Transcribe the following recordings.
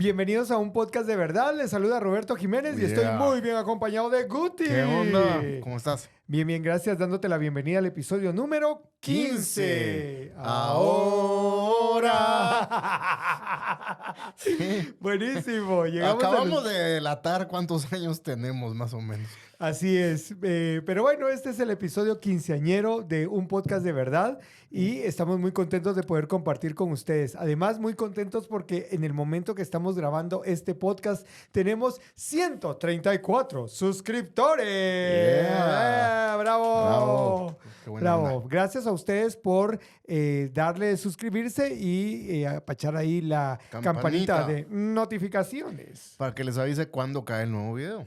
Bienvenidos a un podcast de verdad. Les saluda Roberto Jiménez y estoy muy bien acompañado de Guti. ¿Qué onda? ¿Cómo estás? Bien, gracias. Dándote la bienvenida al episodio número 15. Ahora. Sí. Buenísimo. Acabamos de delatar cuántos años tenemos, más o menos. Así es. Pero bueno, este es el episodio quinceañero de un podcast de verdad y estamos muy contentos de poder compartir con ustedes. Además, muy contentos porque en el momento que estamos grabando este podcast tenemos 134 suscriptores. Yeah. ¡Bravo! Qué buena onda. Gracias a ustedes por darle suscribirse y apachar ahí la campanita de notificaciones. Para que les avise cuándo cae el nuevo video.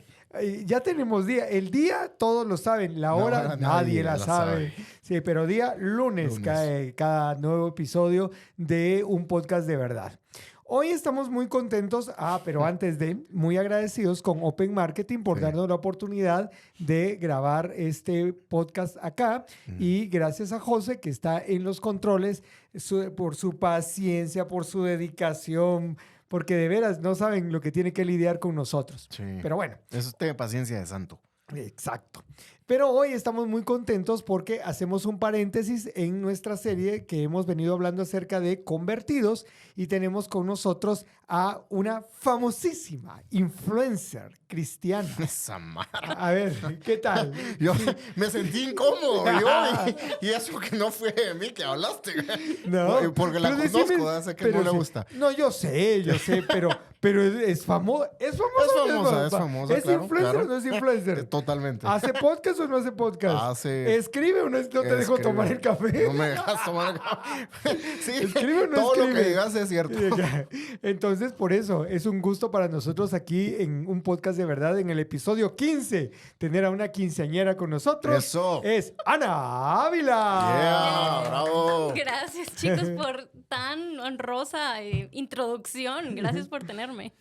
Ya tenemos día. El día todos lo saben. La hora nadie la sabe. Sí, pero día lunes cae cada nuevo episodio de un podcast de verdad. Hoy estamos muy contentos, pero antes muy agradecidos con Open Marketing por darnos la oportunidad de grabar este podcast acá. Y gracias a José, que está en los controles, por su paciencia, por su dedicación, porque de veras no saben lo que tiene que lidiar con nosotros. Sí. Pero bueno. Eso es paciencia de santo. Exacto. Pero hoy estamos muy contentos porque hacemos un paréntesis en nuestra serie que hemos venido hablando acerca de convertidos y tenemos con nosotros a una famosísima influencer cristiana. Esa mara. A ver, ¿qué tal? Yo me sentí incómodo. Y eso que no fue de mí que hablaste. No, porque la conozco, sé que no le gusta. No, yo sé, pero es famosa. ¿Es famosa? Es famosa. ¿Es claro, influencer claro. o no es influencer? Totalmente. ¿Hace podcast o no hace podcast? ¿Escribe o no te dejo Escribe. tomar el café? No me dejas tomar el café. Sí, ¿Escribe o no todo escribe? lo que digas es cierto. Entonces, por eso, es un gusto para nosotros aquí en un podcast de verdad, en el episodio 15, tener a una quinceañera con nosotros. Eso. Es Ana Ávila. Yeah, bravo. Gracias, chicos, por tan honrosa introducción. Gracias por tenerme.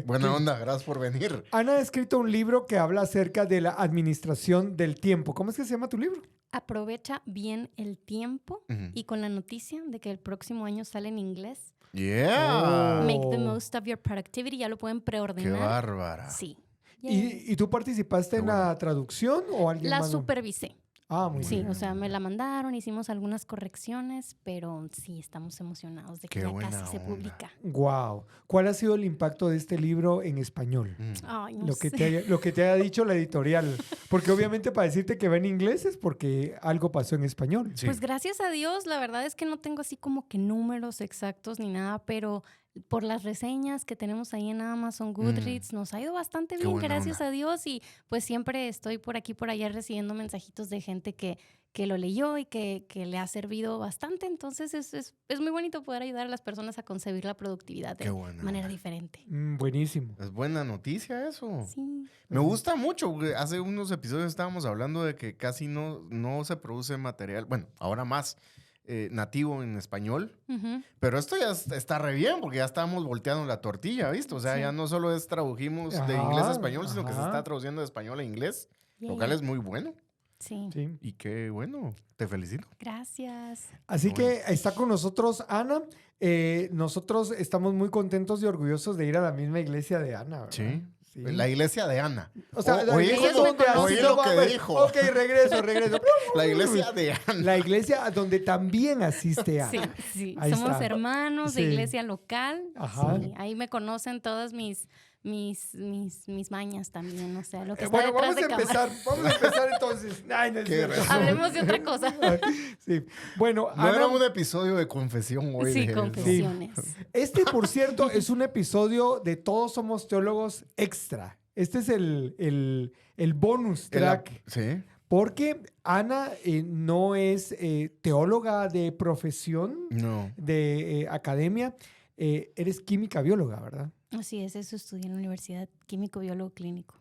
Buena onda, gracias por venir. Ana ha escrito un libro que habla acerca de la administración del tiempo. ¿Cómo es que se llama tu libro? Aprovecha bien el tiempo y con la noticia de que el próximo año sale en inglés. Yeah. Make the most of your productivity. Ya lo pueden preordenar. Qué bárbara. Sí. ¿Y tú participaste en la traducción o alguien La más? supervisé. Muy Sí, bien. o sea, me la mandaron, hicimos algunas correcciones, pero sí, estamos emocionados de que ya casi se publica. Wow. ¿Cuál ha sido el impacto de este libro en español? Ay, no Lo sé. que te haya dicho la editorial. Porque obviamente para decirte que va en inglés es porque algo pasó en español. Sí. Pues gracias a Dios, la verdad es que no tengo así como que números exactos ni nada, pero por las reseñas que tenemos ahí en Amazon, Goodreads, nos ha ido bastante bien, gracias a Dios. Y pues siempre estoy por aquí, por allá recibiendo mensajitos de gente que lo leyó y que le ha servido bastante. Entonces es muy bonito poder ayudar a las personas a concebir la productividad de manera diferente. Buenísimo. Es buena noticia eso. Sí. Me gusta mucho. Hace unos episodios estábamos hablando de que casi no se produce material, bueno, ahora más, nativo en español. Pero esto ya está re bien porque ya estamos volteando la tortilla, ¿viste? O sea, ya no solo tradujimos de inglés a español, sino que se está traduciendo de español a inglés. Lo cual es muy bueno. Sí. Y qué bueno. Te felicito. Gracias. Así que está con nosotros Ana. Nosotros estamos muy contentos y orgullosos de ir a la misma iglesia de Ana, ¿verdad? Sí. Sí. La iglesia de Ana. O sea, oí lo que ver, dijo. Ok, regreso. La iglesia de Ana. La iglesia donde también asiste Ana. Sí. Ahí Somos está. hermanos de iglesia local. Ajá. Sí. Ahí me conocen todas mis mañas también, o sea, lo que está Bueno, detrás vamos de a empezar. Vamos a empezar entonces. Ay, no es cierto. Hablemos de otra cosa. Sí. Bueno, No Ana, era un episodio de confesión hoy. Sí, confesiones. este, por cierto, es un episodio de Todos Somos Teólogos Extra. Este es el bonus track. Sí. Porque Ana no es teóloga de profesión, No. de academia. Eres química bióloga, ¿verdad? Así es, eso estudié en la Universidad Químico Biólogo Clínico.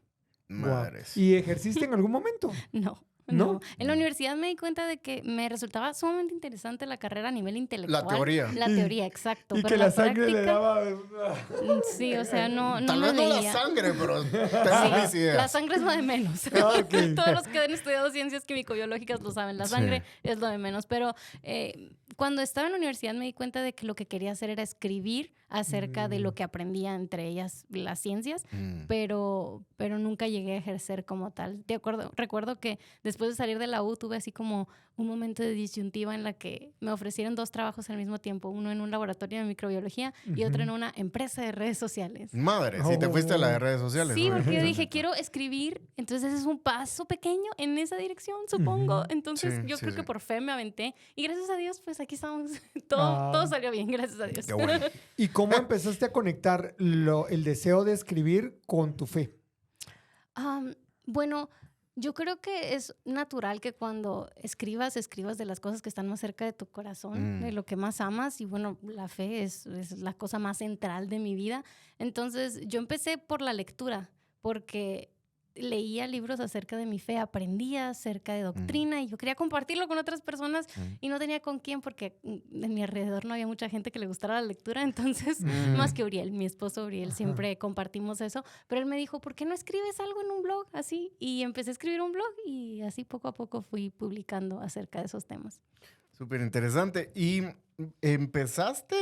Madres. Wow. ¿Y ejerciste en algún momento? No. ¿No? En la universidad me di cuenta de que me resultaba sumamente interesante la carrera a nivel intelectual. La teoría. La teoría, exacto. Y pero que la sangre le daba... Sí, o sea, no Tal me vez no la veía. sangre, pero tengo mis ideas. La sangre es lo de menos. Ok. Todos los que han estudiado ciencias químico-biológicas lo saben. La sangre es lo de menos. Pero cuando estaba en la universidad me di cuenta de que lo que quería hacer era escribir acerca de lo que aprendía, entre ellas las ciencias, pero nunca llegué a ejercer como tal. Recuerdo que después de salir de la U tuve así como un momento de disyuntiva en la que me ofrecieron 2 trabajos al mismo tiempo, uno en un laboratorio de microbiología y otro en una empresa de redes sociales. Madre, sí te fuiste a la de redes sociales. Sí, porque yo dije, quiero escribir, entonces es un paso pequeño en esa dirección, supongo. Entonces yo creo que por fe me aventé y gracias a Dios, pues aquí estamos. Todo salió bien, gracias a Dios. Qué bueno. ¿Y cómo empezaste a conectar el deseo de escribir con tu fe? Bueno, yo creo que es natural que cuando escribas de las cosas que están más cerca de tu corazón, de lo que más amas. Y bueno, la fe es la cosa más central de mi vida. Entonces, yo empecé por la lectura, porque leía libros acerca de mi fe, aprendía acerca de doctrina y yo quería compartirlo con otras personas y no tenía con quién porque en mi alrededor no había mucha gente que le gustara la lectura, entonces más que Uriel, mi esposo Uriel, siempre compartimos eso, pero él me dijo, ¿por qué no escribes algo en un blog así? Y empecé a escribir un blog y así poco a poco fui publicando acerca de esos temas. Súper interesante. Y empezaste,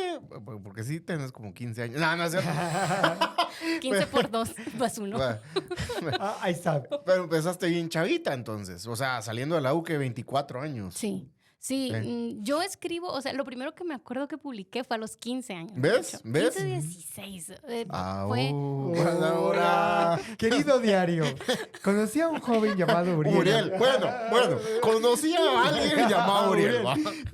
porque sí tienes como 15 años. No es cierto. 15 por 2 más 1. Ahí está. Pero empezaste bien chavita entonces. O sea, saliendo de la U que 24 años. Sí, yo escribo, o sea, lo primero que me acuerdo que publiqué fue a los 15 años. ¿Ves? 15, 16. Hola, querido diario. Conocí a un joven llamado Uriel. Bueno, conocí a alguien llamado Uriel. No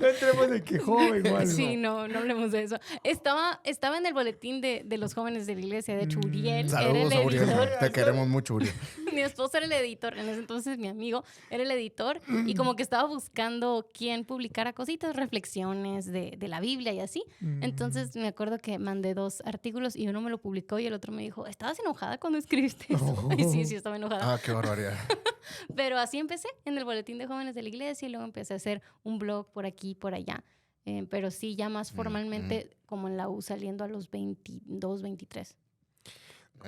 entremos en que joven o algo. Sí, no hablemos de eso. Estaba en el boletín de los jóvenes de la iglesia. De hecho, Uriel era el Saludos a Uriel. editor. Te queremos mucho, Uriel. Mi esposo era el editor. En ese entonces, mi amigo era el editor. Y como que estaba buscando quién publicara cositas, reflexiones de la Biblia y así. Entonces, me acuerdo que mandé 2 artículos y uno me lo publicó y el otro me dijo, ¿estabas enojada cuando escribiste eso? Y sí, estaba enojada. Qué barbaridad. Pero así empecé en el boletín de jóvenes de la iglesia y luego empecé a hacer un blog por aquí y por allá. Pero sí, ya más formalmente como en la U saliendo a los 22, 23.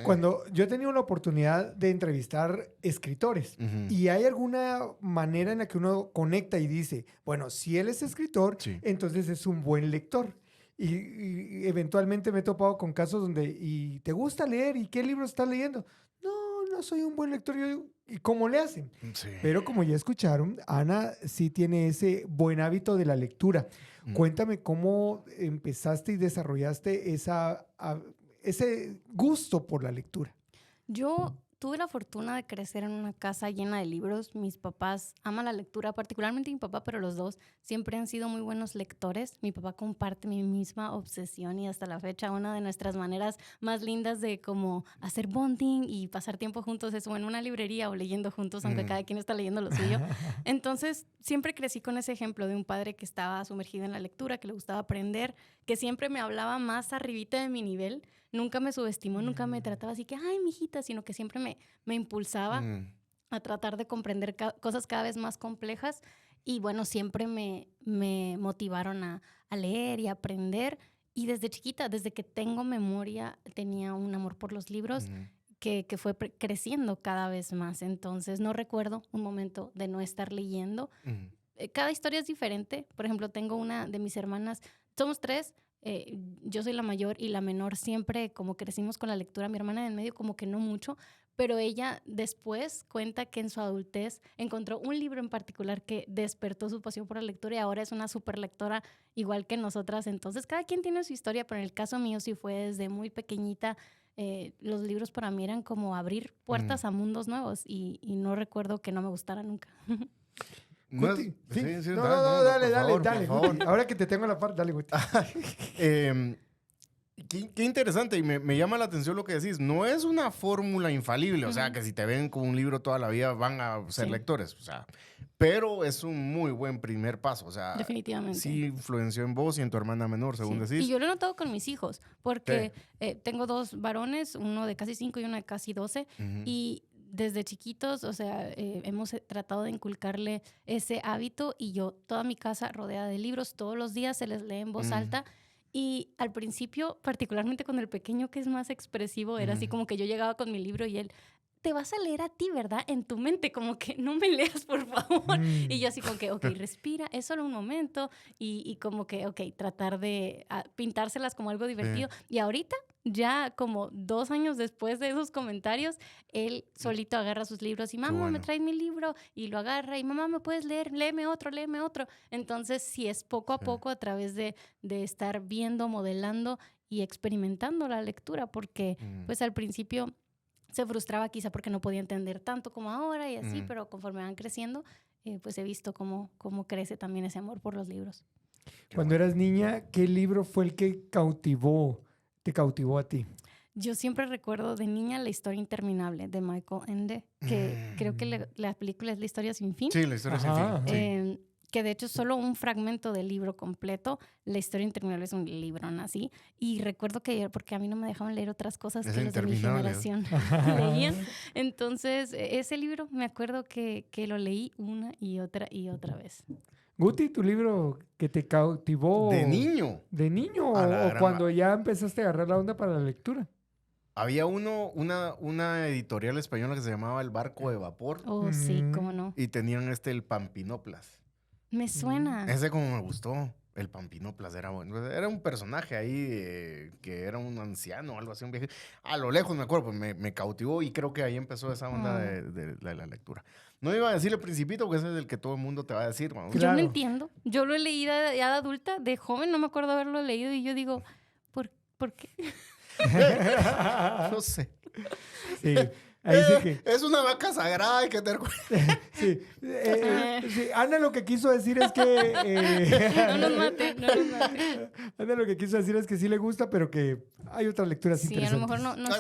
Cuando yo he tenido la oportunidad de entrevistar escritores y hay alguna manera en la que uno conecta y dice, bueno, si él es escritor, entonces es un buen lector. Y eventualmente me he topado con casos donde, ¿y te gusta leer? ¿Y qué libros estás leyendo? No soy un buen lector. Yo digo, ¿y cómo le hacen? Sí. Pero como ya escucharon, Ana sí tiene ese buen hábito de la lectura. Cuéntame cómo empezaste y desarrollaste ese gusto por la lectura. Yo tuve la fortuna de crecer en una casa llena de libros. Mis papás aman la lectura, particularmente mi papá, pero los dos siempre han sido muy buenos lectores. Mi papá comparte mi misma obsesión y hasta la fecha una de nuestras maneras más lindas de como hacer bonding y pasar tiempo juntos es o en una librería o leyendo juntos, aunque cada quien está leyendo lo suyo. Entonces, siempre crecí con ese ejemplo de un padre que estaba sumergido en la lectura, que le gustaba aprender, que siempre me hablaba más arribita de mi nivel. Nunca me subestimó, nunca me trataba así que, ay, mijita, sino que siempre me impulsaba a tratar de comprender cosas cada vez más complejas. Y bueno, siempre me motivaron a leer y a aprender. Y desde chiquita, desde que tengo memoria, tenía un amor por los libros que fue creciendo cada vez más. Entonces, no recuerdo un momento de no estar leyendo. Cada historia es diferente. Por ejemplo, tengo una de mis hermanas, somos 3. Yo soy la mayor y la menor siempre como crecimos con la lectura, mi hermana de en medio como que no mucho, pero ella después cuenta que en su adultez encontró un libro en particular que despertó su pasión por la lectura y ahora es una súper lectora igual que nosotras. Entonces cada quien tiene su historia, pero en el caso mío sí fue desde muy pequeñita. Los libros para mí eran como abrir puertas a mundos nuevos y no recuerdo que no me gustara nunca. No, dale. Ahora que te tengo la parte, dale, Guti. Qué interesante y me llama la atención lo que decís. No es una fórmula infalible, o sea, que si te ven con un libro toda la vida van a ser lectores, o sea, pero es un muy buen primer paso, o sea, definitivamente. Sí influenció en vos y en tu hermana menor, según decís. Y yo lo he notado con mis hijos, porque tengo 2 varones, uno de casi 5 y uno de casi 12, y desde chiquitos, o sea, hemos tratado de inculcarle ese hábito y yo, toda mi casa rodeada de libros, todos los días se les lee en voz alta. Y al principio, particularmente con el pequeño que es más expresivo, era así como que yo llegaba con mi libro y él, te vas a leer a ti, ¿verdad? En tu mente, como que no me leas, por favor. Y yo así como que, ok, respira, es solo un momento. Y como que, ok, tratar de pintárselas como algo divertido. Sí. Y ahorita, ya como 2 años después de esos comentarios, él solito agarra sus libros y, mamá, me traes mi libro, y lo agarra, y mamá, ¿me puedes leer? Léeme otro. Entonces, sí, es poco a poco a través de estar viendo, modelando y experimentando la lectura, porque pues al principio se frustraba quizá porque no podía entender tanto como ahora y así, pero conforme van creciendo, pues he visto cómo crece también ese amor por los libros. Cuando eras niña, ¿qué libro fue el que te cautivó a ti? Yo siempre recuerdo de niña La historia interminable de Michael Ende, que creo que la película es La historia sin fin. Sí, La historia sin fin. Sí. Que de hecho es solo un fragmento del libro completo. La historia interminable es un libro así. Y recuerdo que, porque a mí no me dejaban leer otras cosas que los de mi generación leían. Entonces, ese libro me acuerdo que lo leí una y otra vez. Guti, ¿tu libro que te cautivó? ¿De niño? ¿De niño o cuando ya empezaste a agarrar la onda para la lectura? Había una editorial española que se llamaba El Barco de Vapor. Oh, sí, cómo no. Y tenían el Pampinoplas. Me suena. Ese como me gustó. El Pampinoplas era bueno. Era un personaje ahí que era un anciano o algo así, un viaje. A lo lejos me acuerdo, pues me cautivó y creo que ahí empezó esa onda de la lectura. No iba a decir El Principito porque ese es el que todo el mundo te va a decir. Claro. Yo no entiendo. Yo lo he leído ya de adulta, de joven, no me acuerdo haberlo leído y yo digo, ¿por qué? No sé. Sí. Ahí sí que... Es una vaca sagrada, hay que tener cuidado. Sí. Sí. Ana lo que quiso decir es que... No nos mate. Ana lo que quiso decir es que sí le gusta, pero que hay otras lecturas interesantes. Sí, a lo mejor no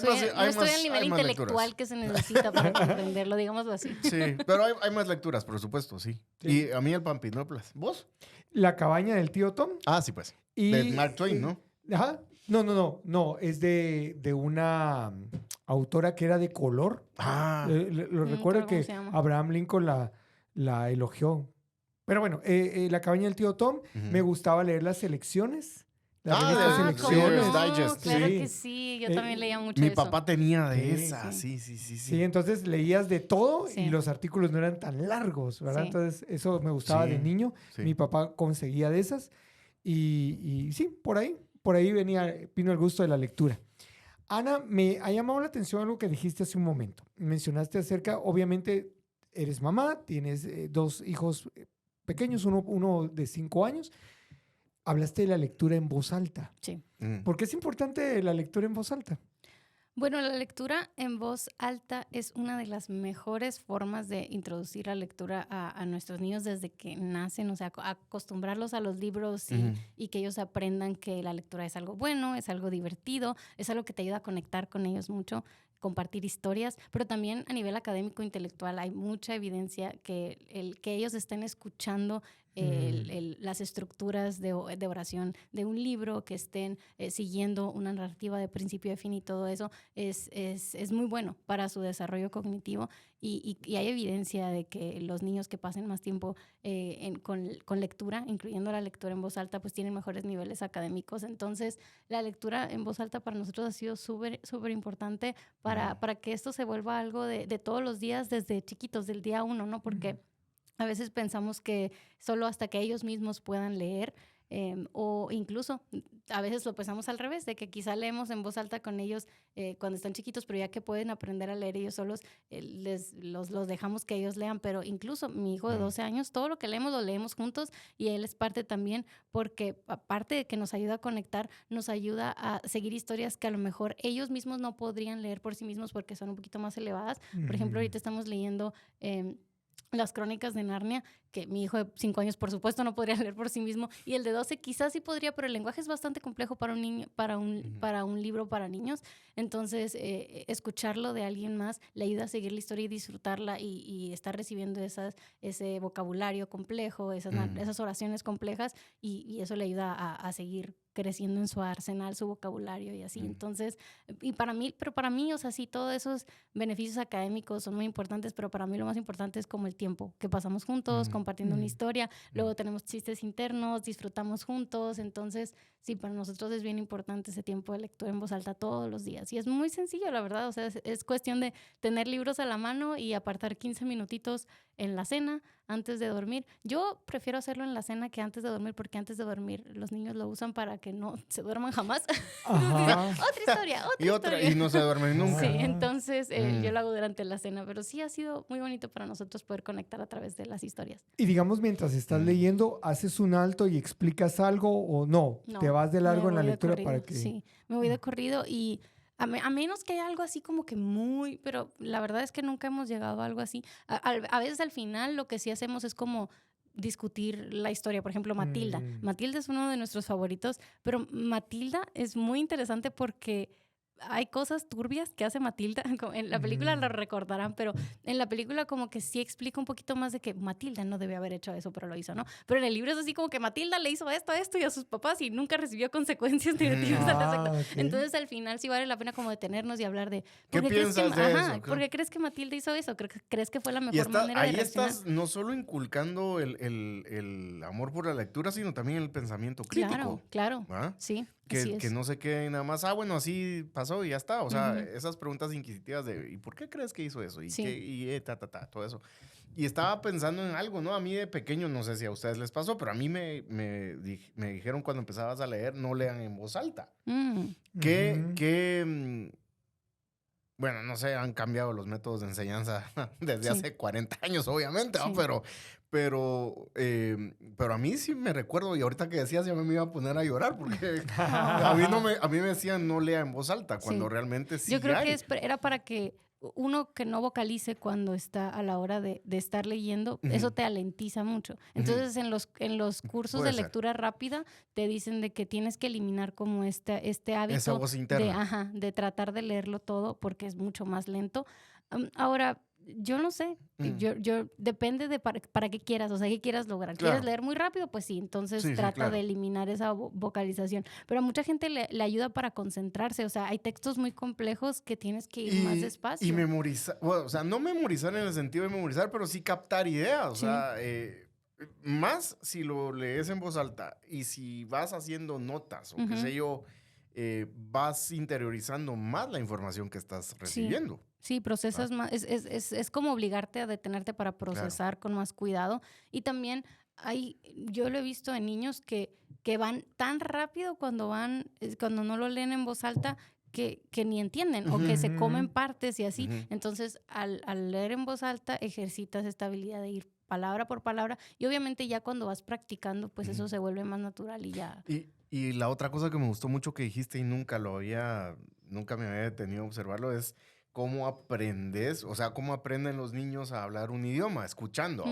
estoy al nivel intelectual que se necesita para comprenderlo, digámoslo así. Sí, pero hay más lecturas, por supuesto, sí. Y a mí el Pampinoplas. ¿Vos? La cabaña del tío Tom. Ah, sí, pues. De Mark Twain, ¿no? Ajá. No, es de una autora que era de color. Lo recuerdo que Abraham Lincoln la elogió. Pero bueno, La cabaña del tío Tom, me gustaba leer las selecciones. Selecciones. Digest. Claro que sí, yo también leía mucho de eso. Mi papá tenía de esas, sí. Sí, entonces leías de todo y los artículos no eran tan largos, ¿verdad? Sí. Entonces eso me gustaba de niño. Sí. Mi papá conseguía de esas y sí, por ahí vino el gusto de la lectura. Ana, me ha llamado la atención algo que dijiste hace un momento. Mencionaste acerca, obviamente, eres mamá, tienes 2 hijos pequeños, uno de 5 años. Hablaste de la lectura en voz alta. Sí. ¿Por qué es importante la lectura en voz alta? Bueno, la lectura en voz alta es una de las mejores formas de introducir la lectura a nuestros niños desde que nacen, o sea, acostumbrarlos a los libros y que ellos aprendan que la lectura es algo bueno, es algo divertido, es algo que te ayuda a conectar con ellos mucho, compartir historias, pero también a nivel académico intelectual hay mucha evidencia que que ellos estén escuchando las estructuras de oración de un libro, que estén siguiendo una narrativa de principio a fin y todo eso es muy bueno para su desarrollo cognitivo y hay evidencia de que los niños que pasen más tiempo con lectura, incluyendo la lectura en voz alta, pues tienen mejores niveles académicos. Entonces la lectura en voz alta para nosotros ha sido súper importante para que esto se vuelva algo de todos los días desde chiquitos, del día 1, ¿no? Porque a veces pensamos que solo hasta que ellos mismos puedan leer o incluso a veces lo pensamos al revés, de que quizá leemos en voz alta con ellos cuando están chiquitos, pero ya que pueden aprender a leer ellos solos, los dejamos que ellos lean. Pero incluso mi hijo de 12 años, todo lo que leemos lo leemos juntos y él es parte también, porque aparte de que nos ayuda a conectar, nos ayuda a seguir historias que a lo mejor ellos mismos no podrían leer por sí mismos porque son un poquito más elevadas. Por ejemplo, ahorita estamos leyendo Las Crónicas de Narnia, que mi hijo de 5 años por supuesto no podría leer por sí mismo, y el de 12 quizás sí podría, pero el lenguaje es bastante complejo para un niño, para un libro para niños. Entonces escucharlo de alguien más le ayuda a seguir la historia y disfrutarla y estar recibiendo ese vocabulario complejo, esas oraciones complejas, y eso le ayuda a seguir creciendo en su arsenal, su vocabulario y así. Entonces, para mí, o sea, sí, todos esos beneficios académicos son muy importantes, pero para mí lo más importante es como el tiempo que pasamos juntos, compartiendo una historia, luego tenemos chistes internos, disfrutamos juntos, entonces, sí, para nosotros es bien importante ese tiempo de lectura en voz alta todos los días. Y es muy sencillo, la verdad, o sea, es cuestión de tener libros a la mano y apartar 15 minutitos en la cena antes de dormir. Yo prefiero hacerlo en la cena que antes de dormir, porque antes de dormir los niños lo usan para que no se duerman jamás. Otra historia. Y no se duermen nunca. Sí, entonces yo lo hago durante la cena, pero sí ha sido muy bonito para nosotros poder conectar a través de las historias. Y digamos, mientras estás leyendo, ¿haces un alto y explicas algo o no? ¿Te vas de largo en la lectura para que...? Sí, me voy de corrido y... A menos que haya algo así como que muy... Pero la verdad es que nunca hemos llegado a algo así. A veces al final lo que sí hacemos es como discutir la historia. Por ejemplo, Matilda. Matilda es uno de nuestros favoritos, pero Matilda es muy interesante porque hay cosas turbias que hace Matilda. En la película lo recordarán, pero en la película como que sí explica un poquito más de que Matilda no debe haber hecho eso, pero lo hizo, ¿no? Pero en el libro es así como que Matilda le hizo esto y a sus papás y nunca recibió consecuencias negativas al respecto. Okay. Entonces al final sí vale la pena como detenernos y hablar de... ¿Qué piensas de eso? ¿Por qué crees que Matilda hizo eso? ¿Crees que fue la mejor manera de reaccionar? Ahí estás no solo inculcando el amor por la lectura, sino también el pensamiento crítico. Claro. ¿Ah? Sí. Que no se quede nada más, bueno, así pasó y ya está. O sea, esas preguntas inquisitivas de, ¿y por qué crees que hizo eso? Y todo eso. Y estaba pensando en algo, ¿no? A mí de pequeño, no sé si a ustedes les pasó, pero a mí me dijeron cuando empezabas a leer, no lean en voz alta. Bueno, no sé, han cambiado los métodos de enseñanza desde hace 40 años, obviamente, ¿no? Pero a mí sí me recuerdo, y ahorita que decías, ya me iba a poner a llorar, porque a mí me decían no lea en voz alta, cuando realmente sí. Yo creo que era para que uno que no vocalice cuando está a la hora de estar leyendo, eso te alentiza mucho. Entonces, en los cursos de lectura rápida te dicen de que tienes que eliminar como este hábito esa voz interna. de tratar de leerlo todo porque es mucho más lento. Ahora, yo no sé, yo depende de para qué quieras, o sea, qué quieras lograr. Claro. ¿Quieres leer muy rápido? Pues sí, entonces trata de eliminar esa vocalización. Pero a mucha gente le ayuda para concentrarse, o sea, hay textos muy complejos que tienes que ir más despacio. Y memorizar, bueno, o sea, no memorizar en el sentido de memorizar, pero sí captar ideas, o sea, más si lo lees en voz alta y si vas haciendo notas o qué sé yo, vas interiorizando más la información que estás recibiendo. Sí, procesas más, es como obligarte a detenerte para procesar con más cuidado. Y también yo lo he visto en niños que van tan rápido cuando no lo leen en voz alta que ni entienden o que se comen partes y así. Entonces, al leer en voz alta ejercitas esta habilidad de ir palabra por palabra y obviamente ya cuando vas practicando, pues eso se vuelve más natural y ya. Y la otra cosa que me gustó mucho que dijiste y nunca me había detenido a observarlo es cómo aprendes, o sea, cómo aprenden los niños a hablar un idioma, escuchando.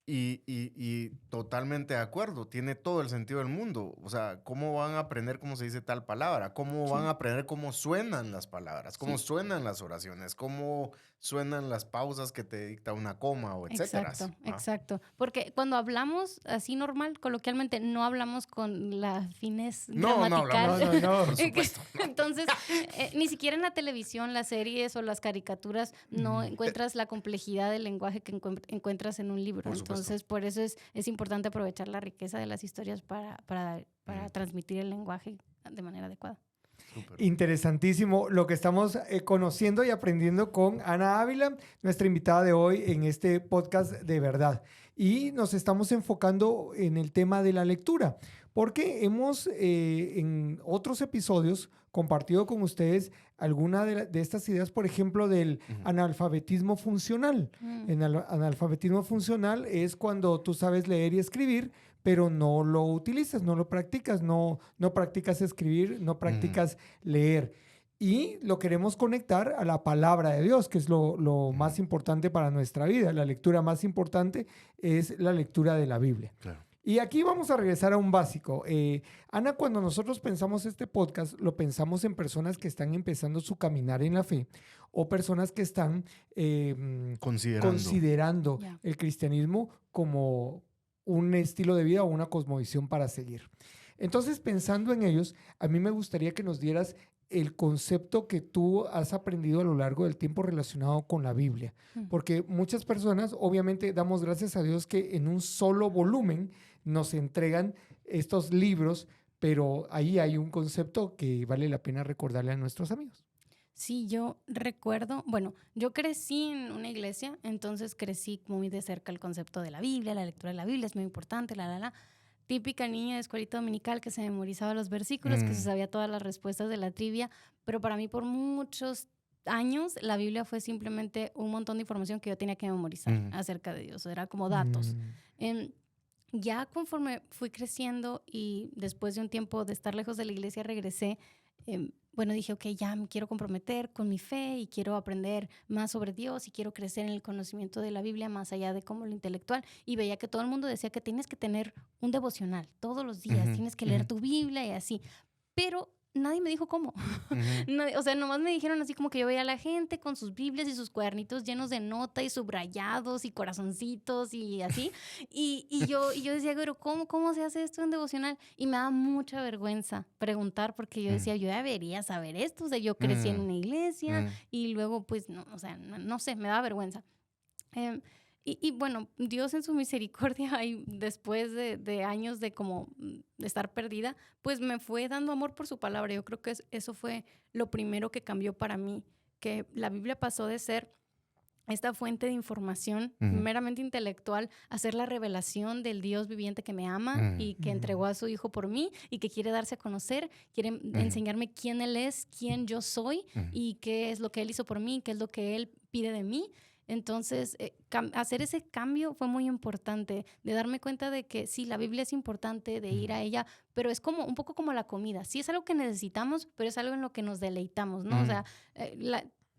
Y totalmente de acuerdo, tiene todo el sentido del mundo. O sea, ¿cómo van a aprender cómo se dice tal palabra? ¿Cómo van a aprender cómo suenan las palabras? ¿Cómo suenan las oraciones? ¿Cómo suenan las pausas que te dicta una coma o etcétera? Exacto. Porque cuando hablamos así normal, coloquialmente, no hablamos con la finez gramatical. No, por supuesto. Entonces, ni siquiera en la televisión, las series o las caricaturas, no encuentras la complejidad del lenguaje que encuentras en un libro. Entonces, por eso es importante aprovechar la riqueza de las historias para transmitir el lenguaje de manera adecuada. Super. Interesantísimo lo que estamos conociendo y aprendiendo con Ana Ávila, nuestra invitada de hoy en este podcast de verdad. Y nos estamos enfocando en el tema de la lectura, porque hemos en otros episodios compartido con ustedes alguna de estas ideas, por ejemplo, del analfabetismo funcional. El analfabetismo funcional es cuando tú sabes leer y escribir, pero no lo utilizas, no lo practicas, no practicas escribir, no practicas leer. Y lo queremos conectar a la palabra de Dios, que es lo más importante para nuestra vida. La lectura más importante es la lectura de la Biblia. Claro. Y aquí vamos a regresar a un básico. Ana, cuando nosotros pensamos este podcast, lo pensamos en personas que están empezando su caminar en la fe o personas que están considerando el cristianismo como un estilo de vida o una cosmovisión para seguir. Entonces, pensando en ellos, a mí me gustaría que nos dieras el concepto que tú has aprendido a lo largo del tiempo relacionado con la Biblia. Porque muchas personas, obviamente, damos gracias a Dios que en un solo volumen nos entregan estos libros, pero ahí hay un concepto que vale la pena recordarle a nuestros amigos. Sí, yo recuerdo, bueno, yo crecí en una iglesia, entonces crecí muy de cerca el concepto de la Biblia, la lectura de la Biblia es muy importante, típica niña de escuelita dominical que se memorizaba los versículos, que se sabía todas las respuestas de la trivia, pero para mí por muchos años la Biblia fue simplemente un montón de información que yo tenía que memorizar acerca de Dios, era como datos. Ya conforme fui creciendo y después de un tiempo de estar lejos de la iglesia regresé, bueno, dije, ok, ya me quiero comprometer con mi fe y quiero aprender más sobre Dios y quiero crecer en el conocimiento de la Biblia más allá de como lo intelectual. Y veía que todo el mundo decía que tienes que tener un devocional todos los días, tienes que leer tu Biblia y así. Pero nadie me dijo cómo. O sea, nomás me dijeron así como que yo veía a la gente con sus Biblias y sus cuadernitos llenos de nota y subrayados y corazoncitos y así. Y yo decía, pero ¿cómo se hace esto en devocional? Y me daba mucha vergüenza preguntar porque yo decía, yo debería saber esto. O sea, yo crecí en una iglesia y luego, pues, no, o sea, no sé, me daba vergüenza. Y bueno, Dios en su misericordia, y después de años de como de estar perdida, pues me fue dando amor por su palabra. Yo creo que eso fue lo primero que cambió para mí, que la Biblia pasó de ser esta fuente de información meramente intelectual a ser la revelación del Dios viviente que me ama y que entregó a su Hijo por mí y que quiere darse a conocer, quiere enseñarme quién Él es, quién yo soy y qué es lo que Él hizo por mí, qué es lo que Él pide de mí. Entonces, hacer ese cambio fue muy importante, de darme cuenta de que sí, la Biblia es importante, de ir a ella, pero es como un poco como la comida. Sí es algo que necesitamos, pero es algo en lo que nos deleitamos, ¿no? O sea,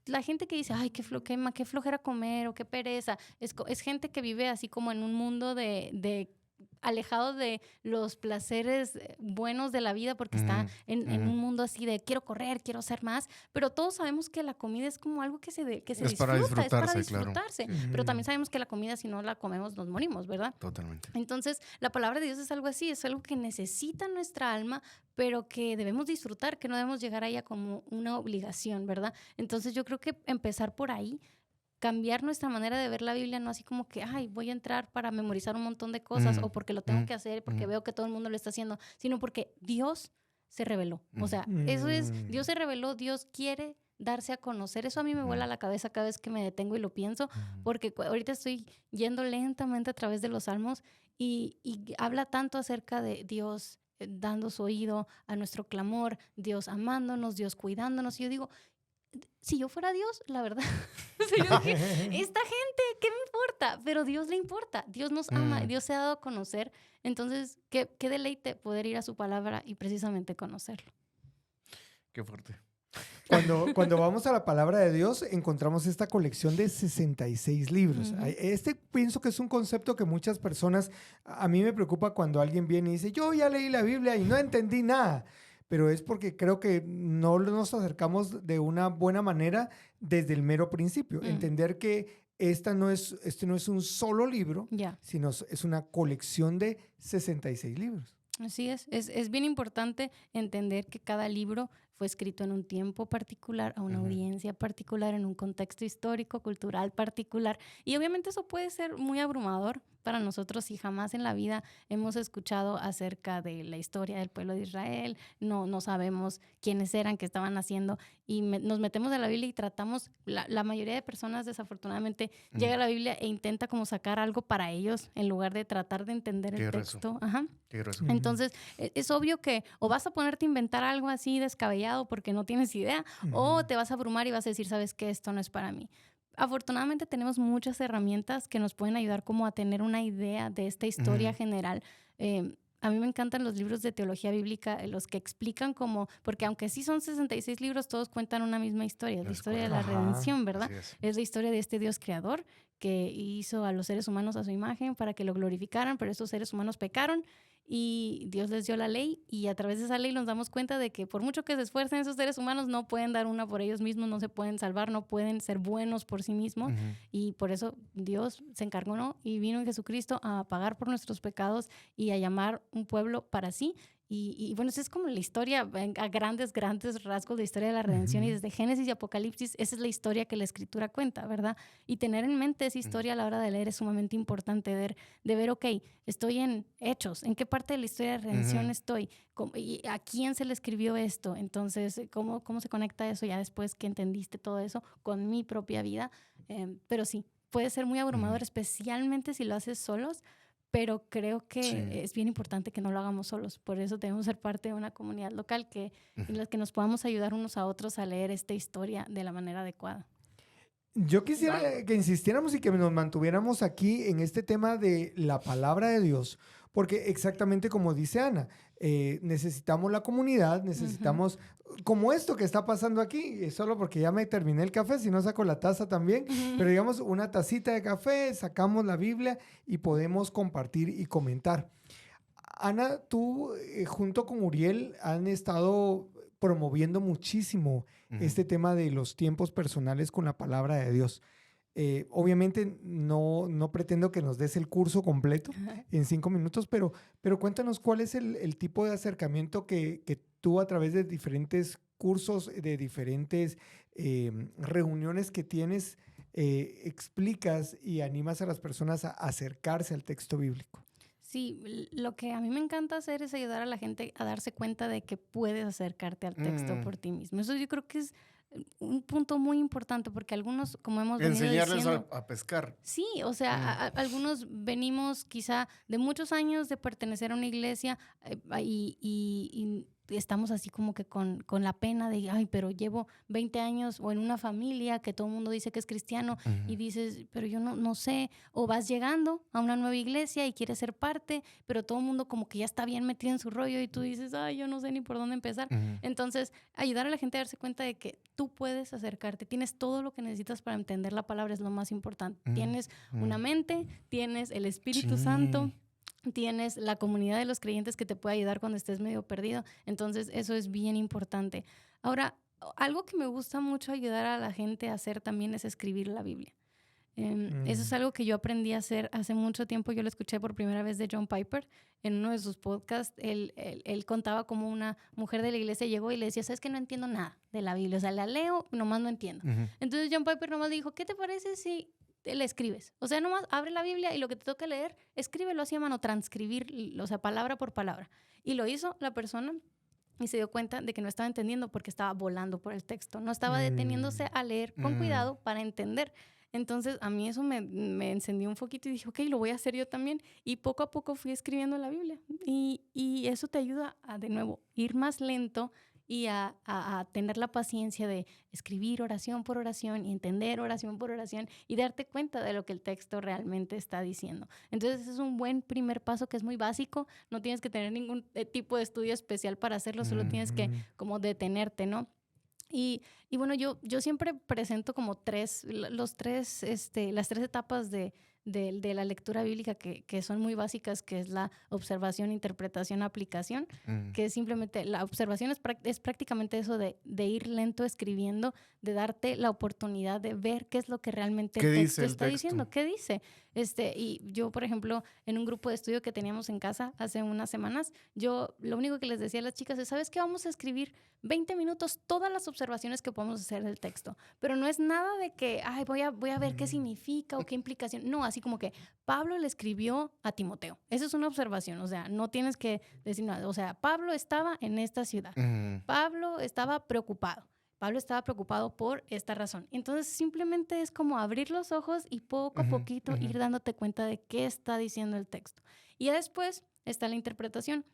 la gente que dice, ay, qué flojera comer o qué pereza, es gente que vive así como en un mundo de alejado de los placeres buenos de la vida porque está en un mundo así de quiero correr, quiero hacer más, pero todos sabemos que la comida es como algo que se disfruta, es para disfrutarse, claro. Pero también sabemos que la comida si no la comemos nos morimos, ¿verdad? Totalmente. Entonces la palabra de Dios es algo así, es algo que necesita nuestra alma, pero que debemos disfrutar, que no debemos llegar a ella como una obligación, ¿verdad? Entonces yo creo que empezar por ahí, cambiar nuestra manera de ver la Biblia, no así como que, ay, voy a entrar para memorizar un montón de cosas o porque lo tengo que hacer, porque veo que todo el mundo lo está haciendo, sino porque Dios se reveló. O sea, eso es, Dios se reveló, Dios quiere darse a conocer. Eso a mí me vuela la cabeza cada vez que me detengo y lo pienso, porque ahorita estoy yendo lentamente a través de los Salmos y habla tanto acerca de Dios dando su oído a nuestro clamor, Dios amándonos, Dios cuidándonos. Y yo digo, si yo fuera Dios, la verdad, yo dije, esta gente, ¿qué me importa? Pero Dios le importa, Dios nos ama, Dios se ha dado a conocer. Entonces, qué deleite poder ir a su palabra y precisamente conocerlo. Qué fuerte. Cuando vamos a la palabra de Dios, encontramos esta colección de 66 libros. Pienso que es un concepto que muchas personas, a mí me preocupa cuando alguien viene y dice, yo ya leí la Biblia y no entendí nada. Pero es porque creo que no nos acercamos de una buena manera desde el mero principio. Entender que este no es un solo libro, sino es una colección de 66 libros. Así es bien importante entender que cada libro fue escrito en un tiempo particular, a una audiencia particular, en un contexto histórico, cultural particular. Y obviamente eso puede ser muy abrumador para nosotros si jamás en la vida hemos escuchado acerca de la historia del pueblo de Israel, no sabemos quiénes eran, qué estaban haciendo, y nos metemos a la Biblia y tratamos, la mayoría de personas desafortunadamente llega a la Biblia e intenta como sacar algo para ellos en lugar de tratar de entender el texto. Entonces es obvio que o vas a ponerte a inventar algo así descabellado porque no tienes idea, o te vas a abrumar y vas a decir, ¿sabes qué? Esto no es para mí. Afortunadamente tenemos muchas herramientas que nos pueden ayudar como a tener una idea de esta historia general. A mí me encantan los libros de teología bíblica, los que explican como, porque aunque sí son 66 libros, todos cuentan una misma historia, la historia de la redención, ¿verdad? Es la historia de este Dios creador que hizo a los seres humanos a su imagen para que lo glorificaran, pero estos seres humanos pecaron y Dios les dio la ley y a través de esa ley nos damos cuenta de que por mucho que se esfuercen esos seres humanos no pueden dar una por ellos mismos, no se pueden salvar, no pueden ser buenos por sí mismos y por eso Dios se encargó y vino en Jesucristo a pagar por nuestros pecados y a llamar un pueblo para sí. Y bueno, esa es como la historia, a grandes rasgos, la historia de la redención. Y desde Génesis y Apocalipsis, esa es la historia que la Escritura cuenta, ¿verdad? Y tener en mente esa historia a la hora de leer es sumamente importante, de ver, ok, estoy en Hechos, ¿en qué parte de la historia de redención estoy? ¿Y a quién se le escribió esto? Entonces, ¿cómo se conecta eso ya después que entendiste todo eso con mi propia vida? Pero sí, puede ser muy abrumador, especialmente si lo haces solos, pero creo que es bien importante que no lo hagamos solos. Por eso debemos ser parte de una comunidad local en la que nos podamos ayudar unos a otros a leer esta historia de la manera adecuada. Yo quisiera que insistiéramos y que nos mantuviéramos aquí en este tema de la palabra de Dios, porque exactamente como dice Ana, necesitamos la comunidad, necesitamos, como esto que está pasando aquí, solo porque ya me terminé el café, si no saco la taza también, pero digamos una tacita de café, sacamos la Biblia y podemos compartir y comentar. Ana, tú junto con Uriel han estado promoviendo muchísimo este tema de los tiempos personales con la palabra de Dios. Obviamente no pretendo que nos des el curso completo en 5 minutos, pero cuéntanos cuál es el tipo de acercamiento que tú a través de diferentes cursos, de diferentes reuniones que tienes, explicas y animas a las personas a acercarse al texto bíblico. Sí, lo que a mí me encanta hacer es ayudar a la gente a darse cuenta de que puedes acercarte al texto por ti mismo. Eso yo creo que es un punto muy importante porque algunos, como hemos venido enseñarles diciendo, a pescar. Sí, o sea, algunos venimos quizá de muchos años de pertenecer a una iglesia y estamos así como que con la pena de, ay, pero llevo 20 años o en una familia que todo el mundo dice que es cristiano y dices, pero yo no sé, o vas llegando a una nueva iglesia y quieres ser parte, pero todo el mundo como que ya está bien metido en su rollo y tú dices, ay, yo no sé ni por dónde empezar. Entonces, ayudar a la gente a darse cuenta de que tú puedes acercarte, tienes todo lo que necesitas para entender la palabra, es lo más importante. Tienes una mente, tienes el Espíritu Santo, tienes la comunidad de los creyentes que te puede ayudar cuando estés medio perdido. Entonces, eso es bien importante. Ahora, algo que me gusta mucho ayudar a la gente a hacer también es escribir la Biblia. Eso es algo que yo aprendí a hacer hace mucho tiempo. Yo lo escuché por primera vez de John Piper en uno de sus podcasts. Él contaba cómo una mujer de la iglesia llegó y le decía, ¿sabes que no entiendo nada de la Biblia? O sea, la leo, nomás no entiendo. Entonces John Piper nomás dijo, ¿qué te parece si le escribes? O sea, nomás abre la Biblia y lo que te toca leer, escríbelo así a mano, transcribir, o sea, palabra por palabra. Y lo hizo la persona y se dio cuenta de que no estaba entendiendo porque estaba volando por el texto. No estaba deteniéndose a leer con cuidado para entender. Entonces, a mí eso me encendió un foquito y dije, ok, lo voy a hacer yo también. Y poco a poco fui escribiendo la Biblia. Y eso te ayuda a, de nuevo, ir más lento y a tener la paciencia de escribir oración por oración y entender oración por oración y darte cuenta de lo que el texto realmente está diciendo. Entonces, es un buen primer paso que es muy básico. No tienes que tener ningún tipo de estudio especial para hacerlo, solo tienes que como detenerte, ¿no? Y bueno, yo siempre presento como las tres etapas de la lectura bíblica que son muy básicas, que es la observación, interpretación, aplicación, que es simplemente, la observación es prácticamente eso de ir lento escribiendo, de darte la oportunidad de ver qué es lo que realmente el texto está diciendo, qué dice. Y yo, por ejemplo, en un grupo de estudio que teníamos en casa hace unas semanas, yo lo único que les decía a las chicas es, ¿sabes qué? Vamos a escribir 20 minutos todas las observaciones que podemos hacer del texto. Pero no es nada de que, ay, voy a ver qué significa o qué implicación. No, así como que Pablo le escribió a Timoteo. Esa es una observación. O sea, no tienes que decir nada. O sea, Pablo estaba en esta ciudad. Pablo estaba preocupado. Pablo estaba preocupado por esta razón. Entonces, simplemente es como abrir los ojos y poco a poquito ir dándote cuenta de qué está diciendo el texto. Y ya después está la interpretación.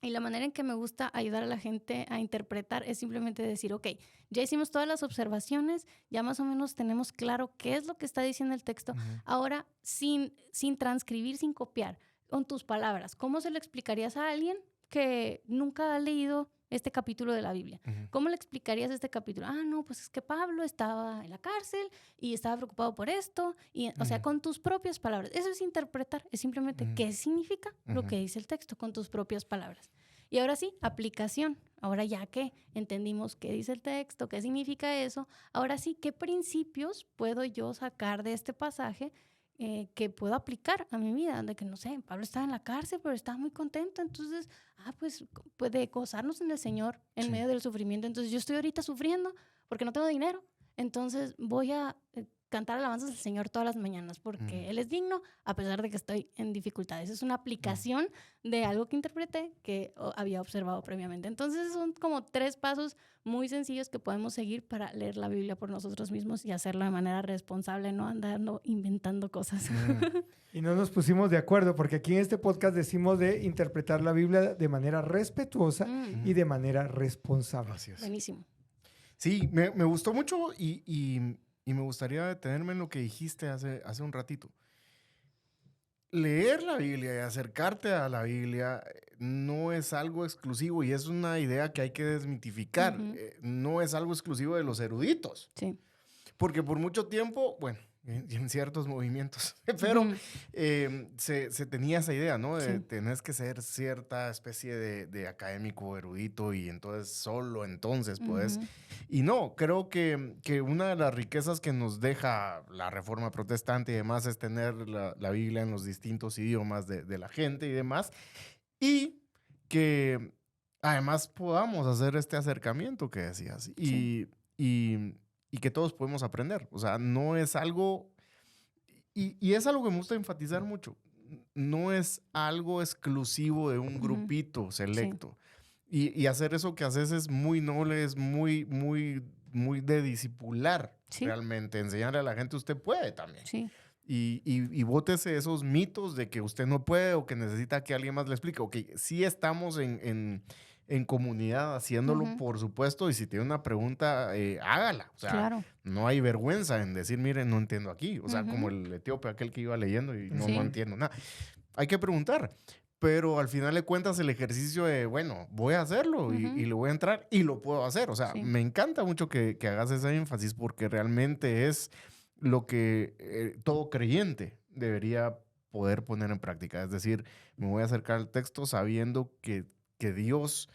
Y la manera en que me gusta ayudar a la gente a interpretar es simplemente decir, ok, ya hicimos todas las observaciones, ya más o menos tenemos claro qué es lo que está diciendo el texto. Ahora, sin transcribir, sin copiar, con tus palabras, ¿cómo se lo explicarías a alguien que nunca ha leído este capítulo de la Biblia? ¿Cómo le explicarías este capítulo? Ah, no, pues es que Pablo estaba en la cárcel y estaba preocupado por esto. Y, o sea, con tus propias palabras. Eso es interpretar, es simplemente qué significa lo que dice el texto con tus propias palabras. Y ahora sí, aplicación. Ahora ya que entendimos qué dice el texto, qué significa eso, ahora sí, ¿qué principios puedo yo sacar de este pasaje que puedo aplicar a mi vida, de que no sé, Pablo estaba en la cárcel, pero estaba muy contento, entonces, pues de gozarnos en el Señor en medio del sufrimiento. Entonces yo estoy ahorita sufriendo porque no tengo dinero, entonces voy a cantar alabanzas al Señor todas las mañanas porque Él es digno a pesar de que estoy en dificultades. Es una aplicación de algo que interpreté que había observado previamente. Entonces son como 3 pasos muy sencillos que podemos seguir para leer la Biblia por nosotros mismos y hacerlo de manera responsable, no andando inventando cosas. Y no nos pusimos de acuerdo porque aquí en este podcast decimos de interpretar la Biblia de manera respetuosa y de manera responsable. Gracias. Buenísimo. Sí, me gustó mucho y me gustaría detenerme en lo que dijiste hace un ratito. Leer la Biblia y acercarte a la Biblia no es algo exclusivo y es una idea que hay que desmitificar. No es algo exclusivo de los eruditos. Sí. Porque por mucho tiempo, bueno, en ciertos movimientos, pero se tenía esa idea, ¿no? De tenés que ser cierta especie de académico erudito y entonces solo entonces puedes. Y no, creo que una de las riquezas que nos deja la Reforma Protestante y demás es tener la Biblia en los distintos idiomas de la gente y demás. Y que además podamos hacer este acercamiento que decías. Y que todos podemos aprender. O sea, no es algo... Y es algo que me gusta enfatizar mucho. No es algo exclusivo de un grupito selecto. Y hacer eso que haces es muy noble, es muy, muy, muy de discipular realmente. Enseñarle a la gente, usted puede también. Sí. Y bótese esos mitos de que usted no puede o que necesita que alguien más le explique. Ok, sí estamos en comunidad haciéndolo, por supuesto, y si tiene una pregunta, hágala. O sea, no hay vergüenza en decir, mire, no entiendo aquí. O sea, como el etíope, aquel que iba leyendo y no entiendo nada. Hay que preguntar, pero al final de cuentas el ejercicio de, bueno, voy a hacerlo y le voy a entrar y lo puedo hacer. O sea, me encanta mucho que hagas ese énfasis porque realmente es lo que todo creyente debería poder poner en práctica. Es decir, me voy a acercar al texto sabiendo que Dios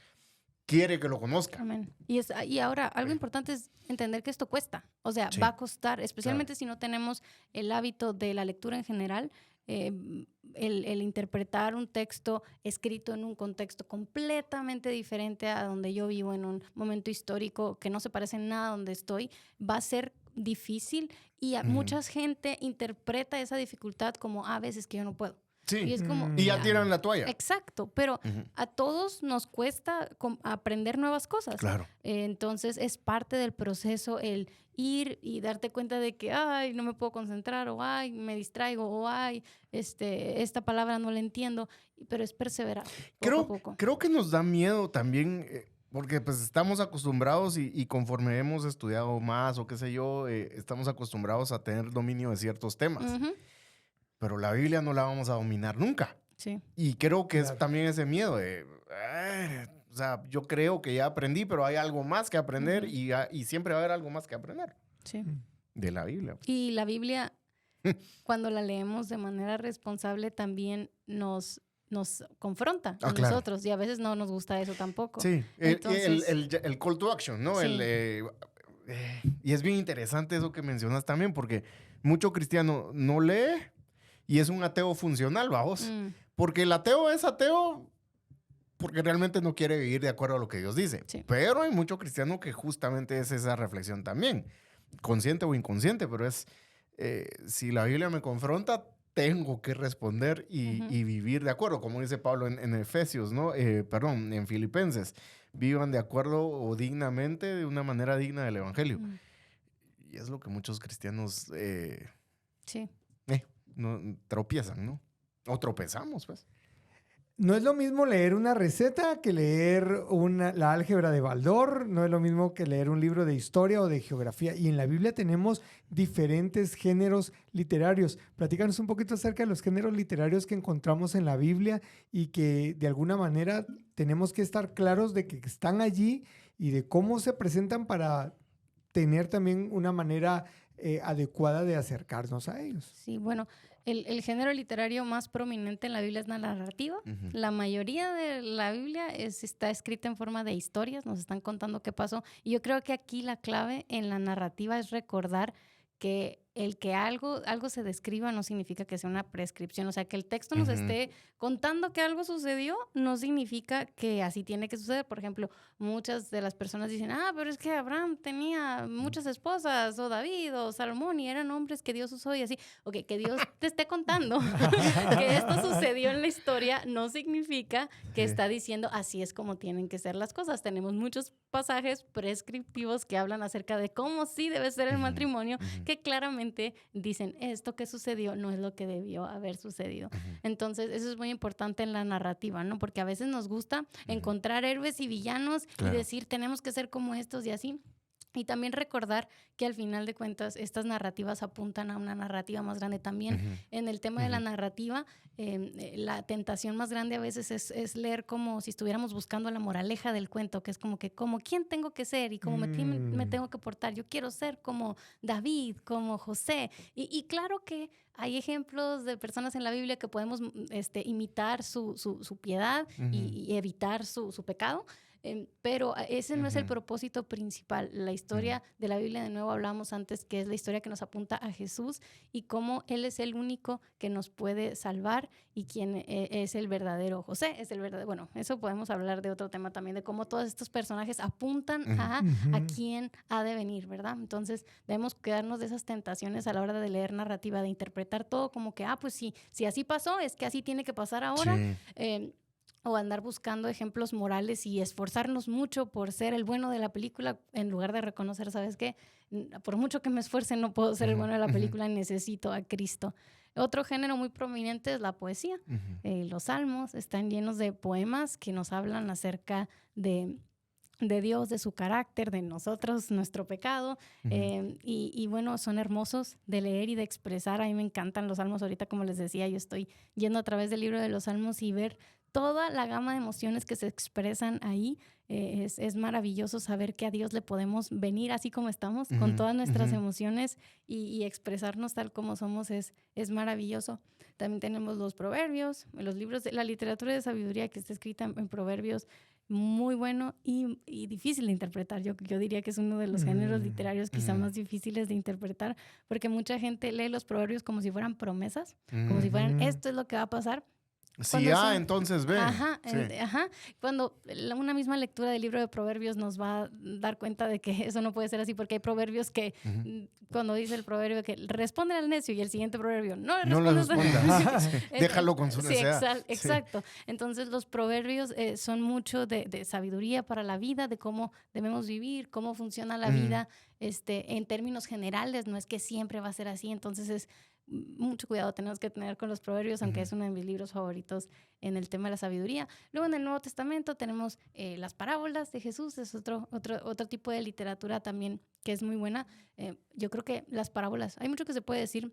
quiere que lo conozca. Amén. Y ahora, algo importante es entender que esto cuesta. O sea, va a costar, especialmente si no tenemos el hábito de la lectura en general, el interpretar un texto escrito en un contexto completamente diferente a donde yo vivo, en un momento histórico que no se parece en nada a donde estoy, va a ser difícil y mucha gente interpreta esa dificultad como a veces que yo no puedo. Sí. Y es como, y ya tiran la toalla. Exacto, pero a todos nos cuesta aprender nuevas cosas. Claro. Entonces es parte del proceso el ir y darte cuenta de que, ay, no me puedo concentrar, o ay, me distraigo, o ay, esta palabra no la entiendo, pero es perseverar poco a poco. Creo que nos da miedo también, porque pues estamos acostumbrados y conforme hemos estudiado más o qué sé yo, estamos acostumbrados a tener dominio de ciertos temas. Pero la Biblia no la vamos a dominar nunca. Sí. Y creo que es también ese miedo de, o sea, yo creo que ya aprendí, pero hay algo más que aprender y siempre va a haber algo más que aprender. Sí. De la Biblia. Y la Biblia, cuando la leemos de manera responsable, tambiy nos confronta a nosotros. Y a veces no nos gusta eso tampoco. Sí. Entonces, el call to action, ¿no? Sí. Y es bien interesante eso que mencionas también, porque mucho cristiano no lee y es un ateo funcional, vamos. Porque el ateo es ateo porque realmente no quiere vivir de acuerdo a lo que Dios dice. Sí. Pero hay mucho cristiano que justamente es esa reflexión también, consciente o inconsciente, pero es, si la Biblia me confronta, tengo que responder y vivir de acuerdo, como dice Pablo en Efesios, ¿no? En Filipenses. Vivan de acuerdo o dignamente, de una manera digna del Evangelio. Y es lo que muchos cristianos no, tropiezan, ¿no? O tropezamos, pues. No es lo mismo leer una receta que leer la álgebra de Baldor, no es lo mismo que leer un libro de historia o de geografía. Y en la Biblia tenemos diferentes géneros literarios. Platícanos un poquito acerca de los géneros literarios que encontramos en la Biblia y que de alguna manera tenemos que estar claros de que están allí y de cómo se presentan para tener también una manera adecuada de acercarnos a ellos. Sí, bueno, el género literario más prominente en la Biblia es la narrativa. La mayoría de la Biblia está escrita en forma de historias, nos están contando qué pasó. Y yo creo que aquí la clave en la narrativa es recordar que el que algo se describa no significa que sea una prescripción. O sea, que el texto nos esté contando que algo sucedió no significa que así tiene que suceder. Por ejemplo, muchas de las personas dicen, pero es que Abraham tenía muchas esposas, o David, o Salomón, y eran hombres que Dios usó y así. Ok, que Dios te esté contando que esto sucedió en la historia no significa que está diciendo así es como tienen que ser las cosas. Tenemos muchos pasajes prescriptivos que hablan acerca de cómo sí debe ser el matrimonio, que claramente dicen esto que sucedió no es lo que debió haber sucedido. Entonces, eso es muy importante en la narrativa, ¿no? Porque a veces nos gusta encontrar héroes y villanos y decir tenemos que ser como estos y así. Y también recordar que al final de cuentas estas narrativas apuntan a una narrativa más grande también. En el tema de la narrativa, la tentación más grande a veces es leer como si estuviéramos buscando la moraleja del cuento, que es como quién tengo que ser y cómo me tengo que portar. Yo quiero ser como David, como José. Y claro que hay ejemplos de personas en la Biblia que podemos imitar su piedad y evitar su pecado. Pero ese no es el propósito principal. La historia de la Biblia, de nuevo hablamos antes, que es la historia que nos apunta a Jesús y cómo Él es el único que nos puede salvar y quien es el verdadero José, es el verdadero. Bueno, eso podemos hablar de otro tema también, de cómo todos estos personajes apuntan a quién ha de venir, ¿verdad? Entonces debemos quedarnos de esas tentaciones a la hora de leer narrativa, de interpretar todo como que, pues si así pasó, es que así tiene que pasar ahora. O andar buscando ejemplos morales y esforzarnos mucho por ser el bueno de la película en lugar de reconocer, ¿sabes qué? Por mucho que me esfuerce no puedo ser el bueno de la película, necesito a Cristo. Otro género muy prominente es la poesía. Los salmos están llenos de poemas que nos hablan acerca de Dios, de su carácter, de nosotros, nuestro pecado. Y bueno, son hermosos de leer y de expresar. A mí me encantan los salmos. Ahorita, como les decía, yo estoy yendo a través del libro de los salmos y ver toda la gama de emociones que se expresan ahí. Es maravilloso saber que a Dios le podemos venir así como estamos, con todas nuestras emociones y expresarnos tal como somos. Es maravilloso. También tenemos los proverbios, los libros de la literatura de sabiduría que está escrita en proverbios, muy bueno y difícil de interpretar. Yo diría que es uno de los géneros literarios quizá más difíciles de interpretar, porque mucha gente lee los proverbios como si fueran promesas, como si fueran esto es lo que va a pasar. Sí, entonces ve. Cuando una misma lectura del libro de Proverbios nos va a dar cuenta de que eso no puede ser así, porque hay proverbios que cuando dice el proverbio que responde al necio y el siguiente proverbio no lo responda. Déjalo con su necesidad. Exacto. Entonces los proverbios son mucho de sabiduría para la vida, de cómo debemos vivir, cómo funciona la vida en términos generales. No es que siempre va a ser así, entonces es mucho cuidado tenemos que tener con los proverbios, aunque es uno de mis libros favoritos en el tema de la sabiduría. Luego en el Nuevo Testamento tenemos las parábolas de Jesús, es otro tipo de literatura también que es muy buena. Yo creo que las parábolas, hay mucho que se puede decir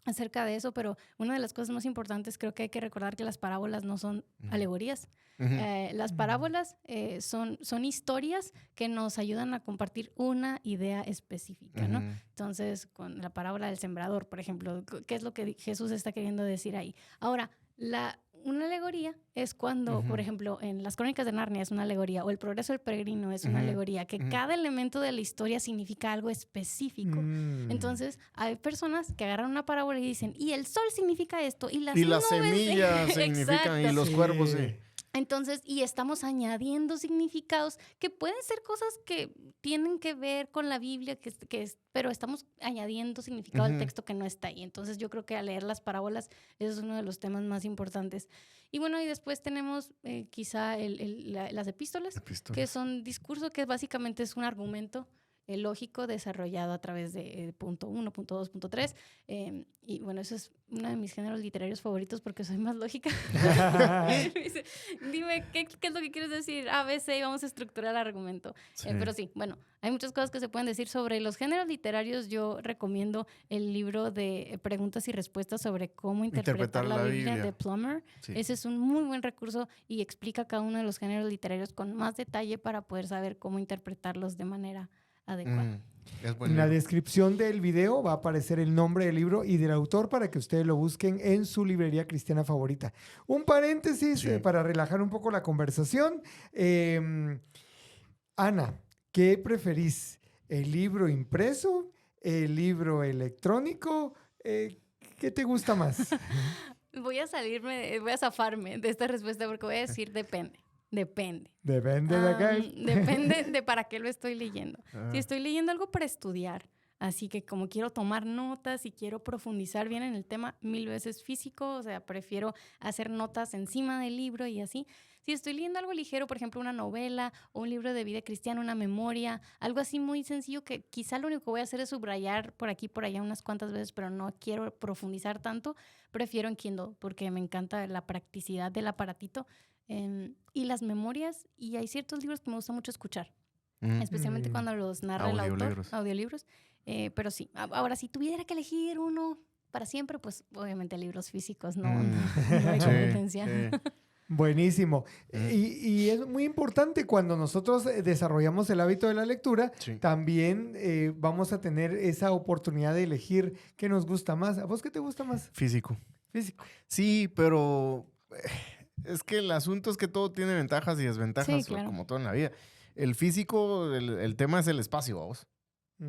acerca de eso, pero una de las cosas más importantes creo que hay que recordar que las parábolas no son alegorías. Las parábolas son historias que nos ayudan a compartir una idea específica, ¿no? Entonces, con la parábola del sembrador, por ejemplo, ¿qué es lo que Jesús está queriendo decir ahí? Ahora, una alegoría es cuando, por ejemplo, en las Crónicas de Narnia es una alegoría, o el progreso del peregrino es una alegoría, que cada elemento de la historia significa algo específico. Entonces, hay personas que agarran una parábola y dicen, y el sol significa esto, y las semillas significan, y los cuervos, sí. Entonces, y estamos añadiendo significados que pueden ser cosas que tienen que ver con la Biblia, pero estamos añadiendo significado al texto que no está ahí. Entonces, yo creo que al leer las parábolas, eso es uno de los temas más importantes. Y bueno, y después tenemos quizá las epístolas, que son discurso, que básicamente es un argumento lógico desarrollado a través de punto 1, punto 2, punto 3. Y bueno, eso es uno de mis géneros literarios favoritos porque soy más lógica. Dice, dime, ¿qué es lo que quieres decir? A, B, C, y vamos a estructurar el argumento. Pero sí, bueno, hay muchas cosas que se pueden decir sobre los géneros literarios. Yo recomiendo el libro de preguntas y respuestas sobre cómo interpretar la Biblia de Plummer. Sí. Ese es un muy buen recurso y explica cada uno de los géneros literarios con más detalle para poder saber cómo interpretarlos de manera adecuada. En la descripción del video va a aparecer el nombre del libro y del autor para que ustedes lo busquen en su librería cristiana favorita. Un paréntesis para relajar un poco la conversación. Ana, ¿qué preferís? ¿El libro impreso, el libro electrónico. ¿Qué te gusta más? Voy a zafarme de esta respuesta porque voy a decir depende. Depende De acá. Depende de para qué lo estoy leyendo. Si estoy leyendo algo para estudiar, así que como quiero tomar notas y quiero profundizar bien en el tema, 1000 veces físico, o sea, prefiero hacer notas encima del libro y así. Si estoy leyendo algo ligero, por ejemplo, una novela o un libro de vida cristiana, una memoria, algo así muy sencillo que quizá lo único que voy a hacer es subrayar por aquí, por allá unas cuantas veces, pero no quiero profundizar tanto, prefiero en Kindle porque me encanta la practicidad del aparatito. Y las memorias, y hay ciertos libros que me gusta mucho escuchar, especialmente cuando los narra el autor, audiolibros. Pero sí, ahora si tuviera que elegir uno para siempre, pues obviamente libros físicos, no hay competencia. Sí. Buenísimo. Y es muy importante cuando nosotros desarrollamos el hábito de la lectura, también vamos a tener esa oportunidad de elegir qué nos gusta más. ¿A vos qué te gusta más? Físico. Sí, pero es que el asunto es que todo tiene ventajas y desventajas, claro, como todo en la vida. El físico, el tema es el espacio, vamos.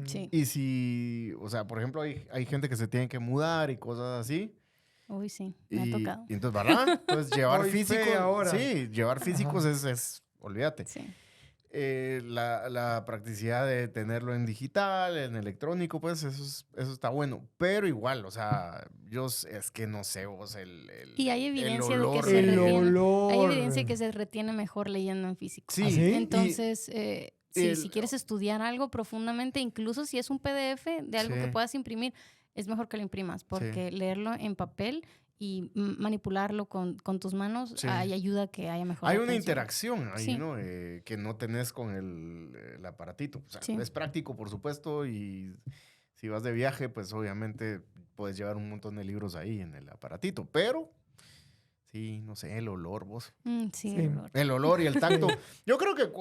Sí. Y si, o sea, por ejemplo, hay gente que se tiene que mudar y cosas así. Uy, sí, me ha tocado. Y entonces, ¿verdad? Entonces, llevar físicos, ahora. sí, llevar físicos es, olvídate. Sí. La practicidad de tenerlo en digital, en electrónico, pues eso está bueno. Pero igual, o sea, es que no sé vos y hay evidencia el olor, de que se retiene. Olor. Hay evidencia que se retiene mejor leyendo en físico. Sí. ¿Ah, sí? Entonces, si quieres estudiar algo profundamente, incluso si es un PDF de algo que puedas imprimir, es mejor que lo imprimas, porque leerlo en papel y manipularlo con tus manos ayuda a que haya mejor Hay atención. una interacción ahí, ¿no? Que no tenés con el aparatito. O sea, es práctico, por supuesto, y si vas de viaje, pues obviamente puedes llevar un montón de libros ahí en el aparatito, pero sí, no sé, el olor, vos. Sí, el olor. El olor y el tacto. Yo creo que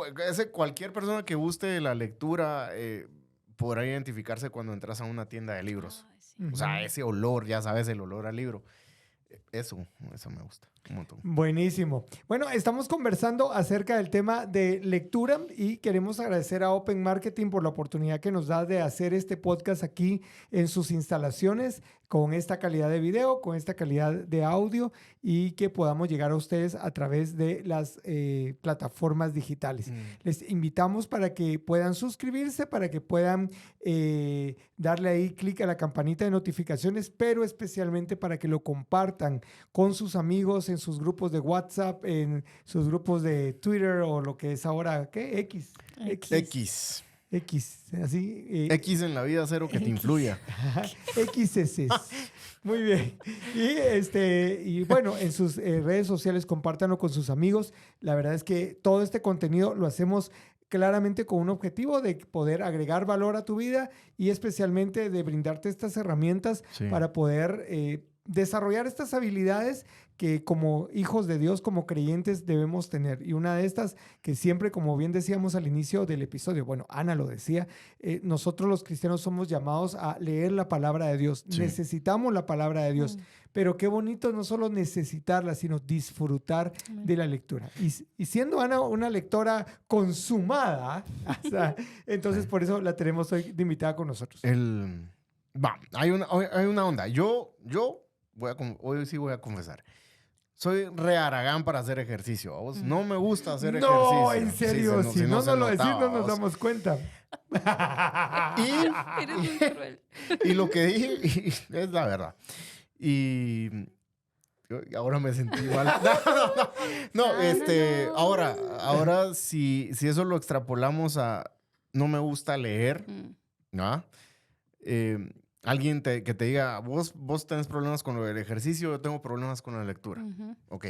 cualquier persona que guste la lectura podrá identificarse cuando entras a una tienda de libros. O sea, ese olor, ya sabes, el olor al libro. Eso me gusta un montón. Buenísimo. Bueno, estamos conversando acerca del tema de lectura y queremos agradecer a Open Marketing por la oportunidad que nos da de hacer este podcast aquí en sus instalaciones con esta calidad de video, con esta calidad de audio y que podamos llegar a ustedes a través de las plataformas digitales. Les invitamos para que puedan suscribirse, para que puedan darle ahí clic a la campanita de notificaciones, pero especialmente para que lo compartan con sus amigos en sus grupos de WhatsApp, en sus grupos de Twitter o lo que es ahora, ¿qué? X, así. X en la vida, cero que te influya. XS. Muy bien. Y bueno, en sus redes sociales compártanlo con sus amigos. La verdad es que todo este contenido lo hacemos claramente con un objetivo de poder agregar valor a tu vida y especialmente de brindarte estas herramientas para poder desarrollar estas habilidades que como hijos de Dios, como creyentes debemos tener. Y una de estas que siempre, como bien decíamos al inicio del episodio, bueno, Ana lo decía, nosotros los cristianos somos llamados a leer la palabra de Dios. Necesitamos la palabra de Dios. Pero qué bonito no solo necesitarla, sino disfrutar de la lectura. Y siendo Ana una lectora consumada, o sea, entonces por eso la tenemos hoy de invitada con nosotros. Hay una onda. Yo hoy sí voy a confesar. Soy re haragán para hacer ejercicio. ¿Vos? No me gusta hacer ejercicio. No, en serio. Si no lo decís, no nos damos cuenta. Y lo que dije es la verdad. Y ahora me sentí mal. Ahora si eso lo extrapolamos a no me gusta leer, ¿no? Alguien que te diga, vos tenés problemas con el ejercicio, yo tengo problemas con la lectura. Ok.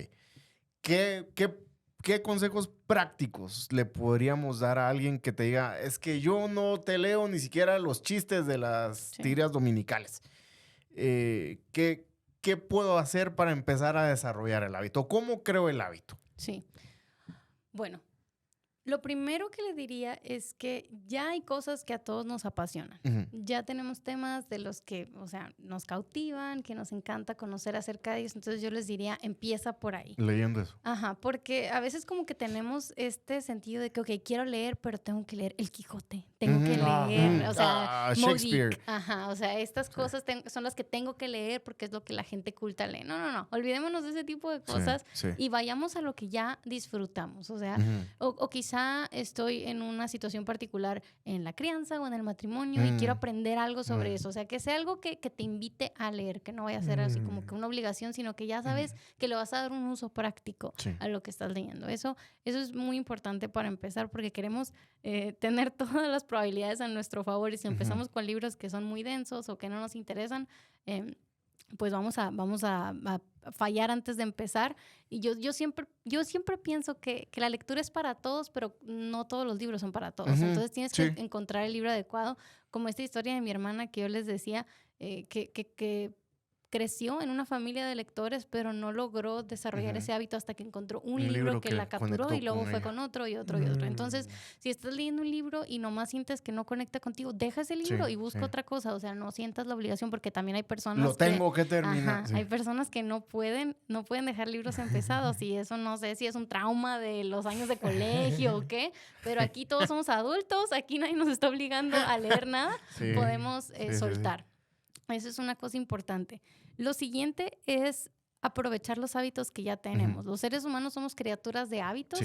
¿Qué consejos prácticos le podríamos dar a alguien que te diga, es que yo no te leo ni siquiera los chistes de las tiras dominicales? ¿Qué puedo hacer para empezar a desarrollar el hábito? ¿Cómo creo el hábito? Sí. Bueno, Lo primero que le diría es que ya hay cosas que a todos nos apasionan. Ya tenemos temas de los que, o sea, nos cautivan, que nos encanta conocer acerca de ellos. Entonces yo les diría, empieza por ahí. Leyendo eso. Ajá, porque a veces como que tenemos este sentido de que, ok, quiero leer, pero tengo que leer El Quijote. Tengo que leer, o sea, Shakespeare. Moby. Ajá, o sea, estas cosas son las que tengo que leer porque es lo que la gente culta lee. No. Olvidémonos de ese tipo de cosas y vayamos a lo que ya disfrutamos. O sea, o quizá estoy en una situación particular en la crianza o en el matrimonio y quiero aprender algo sobre eso. O sea, que sea algo que te invite a leer, que no vaya a ser así como que una obligación, sino que ya sabes que le vas a dar un uso práctico a lo que estás leyendo. Eso es muy importante para empezar porque queremos tener todas las probabilidades a nuestro favor y si empezamos con libros que son muy densos o que no nos interesan, pues vamos a fallar antes de empezar. Y yo siempre pienso que la lectura es para todos, pero no todos los libros son para todos. Entonces tienes que encontrar el libro adecuado, como esta historia de mi hermana que yo les decía, que creció en una familia de lectores, pero no logró desarrollar ese hábito hasta que encontró un libro que la capturó y luego fue con otro y otro y otro. Entonces, si estás leyendo un libro y nomás sientes que no conecta contigo, deja ese libro y busca otra cosa. O sea, no sientas la obligación porque también hay personas Lo tengo que terminar. Hay personas que no pueden dejar libros empezados y eso no sé si es un trauma de los años de colegio o qué, pero aquí todos somos adultos, aquí nadie nos está obligando a leer nada, podemos soltar. Eso es una cosa importante. Lo siguiente es aprovechar los hábitos que ya tenemos. Los seres humanos somos criaturas de hábitos.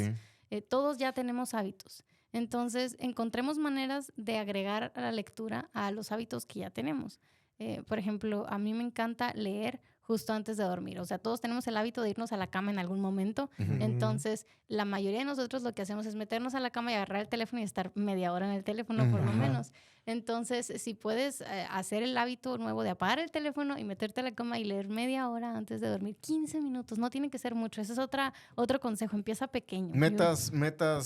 Todos ya tenemos hábitos. Entonces, encontremos maneras de agregar a la lectura a los hábitos que ya tenemos. Por ejemplo, a mí me encanta leer justo antes de dormir. O sea, todos tenemos el hábito de irnos a la cama en algún momento. Entonces, la mayoría de nosotros lo que hacemos es meternos a la cama y agarrar el teléfono y estar media hora en el teléfono por lo menos. Entonces, si puedes hacer el hábito nuevo de apagar el teléfono y meterte a la cama y leer media hora antes de dormir, 15 minutos, no tiene que ser mucho. Ese es otro consejo, empieza pequeño. Metas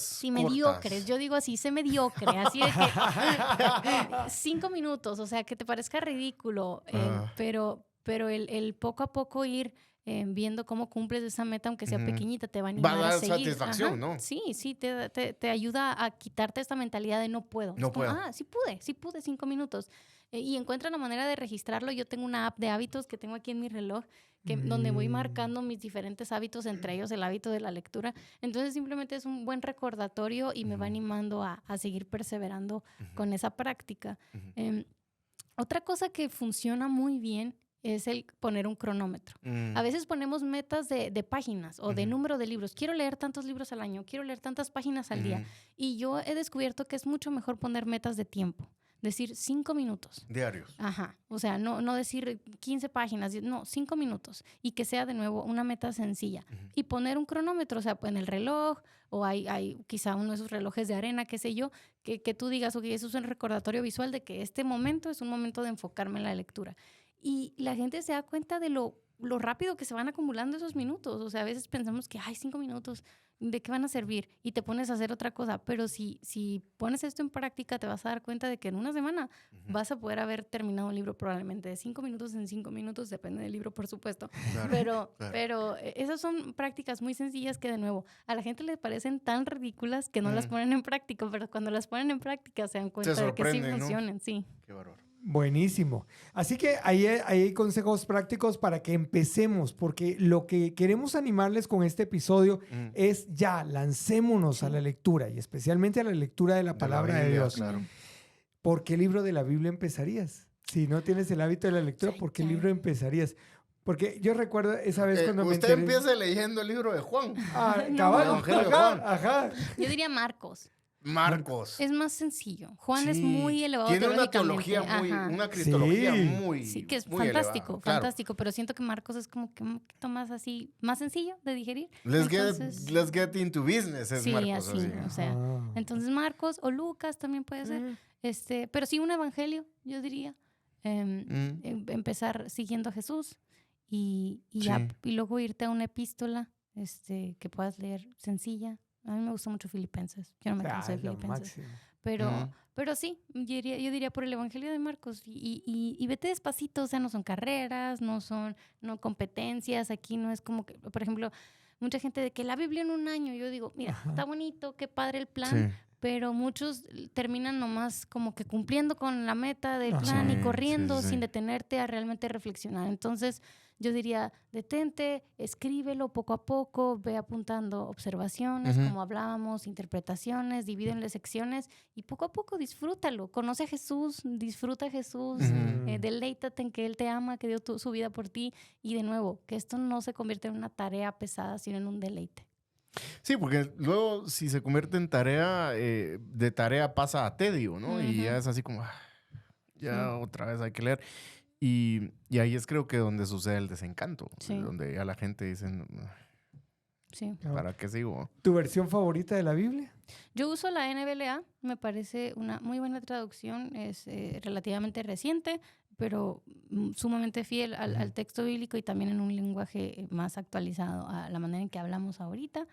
sí, mediocres, yo digo así, sé mediocre, así de que 5 minutos, o sea, que te parezca ridículo, pero el poco a poco ir viendo cómo cumples esa meta, aunque sea pequeñita, te va a animar a seguir. Satisfacción, ¿no? Sí, te ayuda a quitarte esta mentalidad de no puedo. No puedo. Sí pude 5 minutos. Y encuentra la manera de registrarlo. Yo tengo una app de hábitos que tengo aquí en mi reloj, donde voy marcando mis diferentes hábitos, entre ellos el hábito de la lectura. Entonces simplemente es un buen recordatorio y me va animando a seguir perseverando con esa práctica. Otra cosa que funciona muy bien es el poner un cronómetro. A veces ponemos metas de páginas o de número de libros. Quiero leer tantos libros al año, quiero leer tantas páginas al día. Y yo he descubierto que es mucho mejor poner metas de tiempo. Decir 5 minutos. Diarios. Ajá. O sea, no decir 15 páginas, no, 5 minutos. Y que sea de nuevo una meta sencilla. Y poner un cronómetro, o sea, en el reloj, o hay quizá uno de esos relojes de arena, qué sé yo, que tú digas, ok, eso es un recordatorio visual de que este momento es un momento de enfocarme en la lectura. Y la gente se da cuenta de lo rápido que se van acumulando esos minutos. O sea, a veces pensamos que, 5 minutos, ¿de qué van a servir? Y te pones a hacer otra cosa. Pero si pones esto en práctica, te vas a dar cuenta de que en una semana vas a poder haber terminado un libro probablemente de 5 minutos en 5 minutos, depende del libro, por supuesto. Claro, pero esas son prácticas muy sencillas que, de nuevo, a la gente le parecen tan ridículas que no las ponen en práctica, pero cuando las ponen en práctica se dan cuenta de que sí funcionan. ¿No? Sí. Qué bárbaro. Buenísimo. Así que ahí hay consejos prácticos para que empecemos, porque lo que queremos animarles con este episodio es lancémonos a la lectura y especialmente a la lectura de la palabra de Dios. Claro. ¿Por qué libro de la Biblia empezarías? Si no tienes el hábito de la lectura, ¿por qué libro empezarías? Porque yo recuerdo esa vez cuando me enteré... Usted empieza leyendo el libro de Juan. Cabal. Ajá. Yo diría Marcos. Es más sencillo. Juan es muy elevado. Tiene una teología una cristología muy sí, que es muy fantástico, elevada. fantástico. Claro. Pero siento que Marcos es como que un poquito más así, más sencillo de digerir. Let's get into business, es Marcos. Así. O sea, entonces Marcos o Lucas también puede ser. Pero sí un evangelio, yo diría. Empezar siguiendo a Jesús y luego irte a una epístola que puedas leer sencilla. A mí me gusta mucho Filipenses. Yo no me canso de Filipenses. Pero sí, yo diría por el Evangelio de Marcos. Y vete despacito. O sea, no son carreras, no competencias. Aquí no es como que, por ejemplo, mucha gente de que la Biblia en un año. Yo digo, mira, está bonito, qué padre el plan, pero muchos terminan nomás como que cumpliendo con la meta del plan y corriendo sin detenerte a realmente reflexionar. Entonces, yo diría, detente, escríbelo poco a poco, ve apuntando observaciones, como hablábamos, interpretaciones, divídenle secciones y poco a poco disfrútalo. Conoce a Jesús, disfruta a Jesús, deleítate en que Él te ama, que dio su vida por ti y de nuevo, que esto no se convierta en una tarea pesada, sino en un deleite. Sí, porque luego si se convierte en tarea, de tarea pasa a tedio, ¿no? Y ya es así como, ya otra vez hay que leer. Y ahí es creo que donde sucede el desencanto, donde ya la gente dice, ¿para qué sigo? ¿Tu versión favorita de la Biblia? Yo uso la NBLA, me parece una muy buena traducción, es relativamente reciente, pero sumamente fiel al texto bíblico y también en un lenguaje más actualizado a la manera en que hablamos ahorita.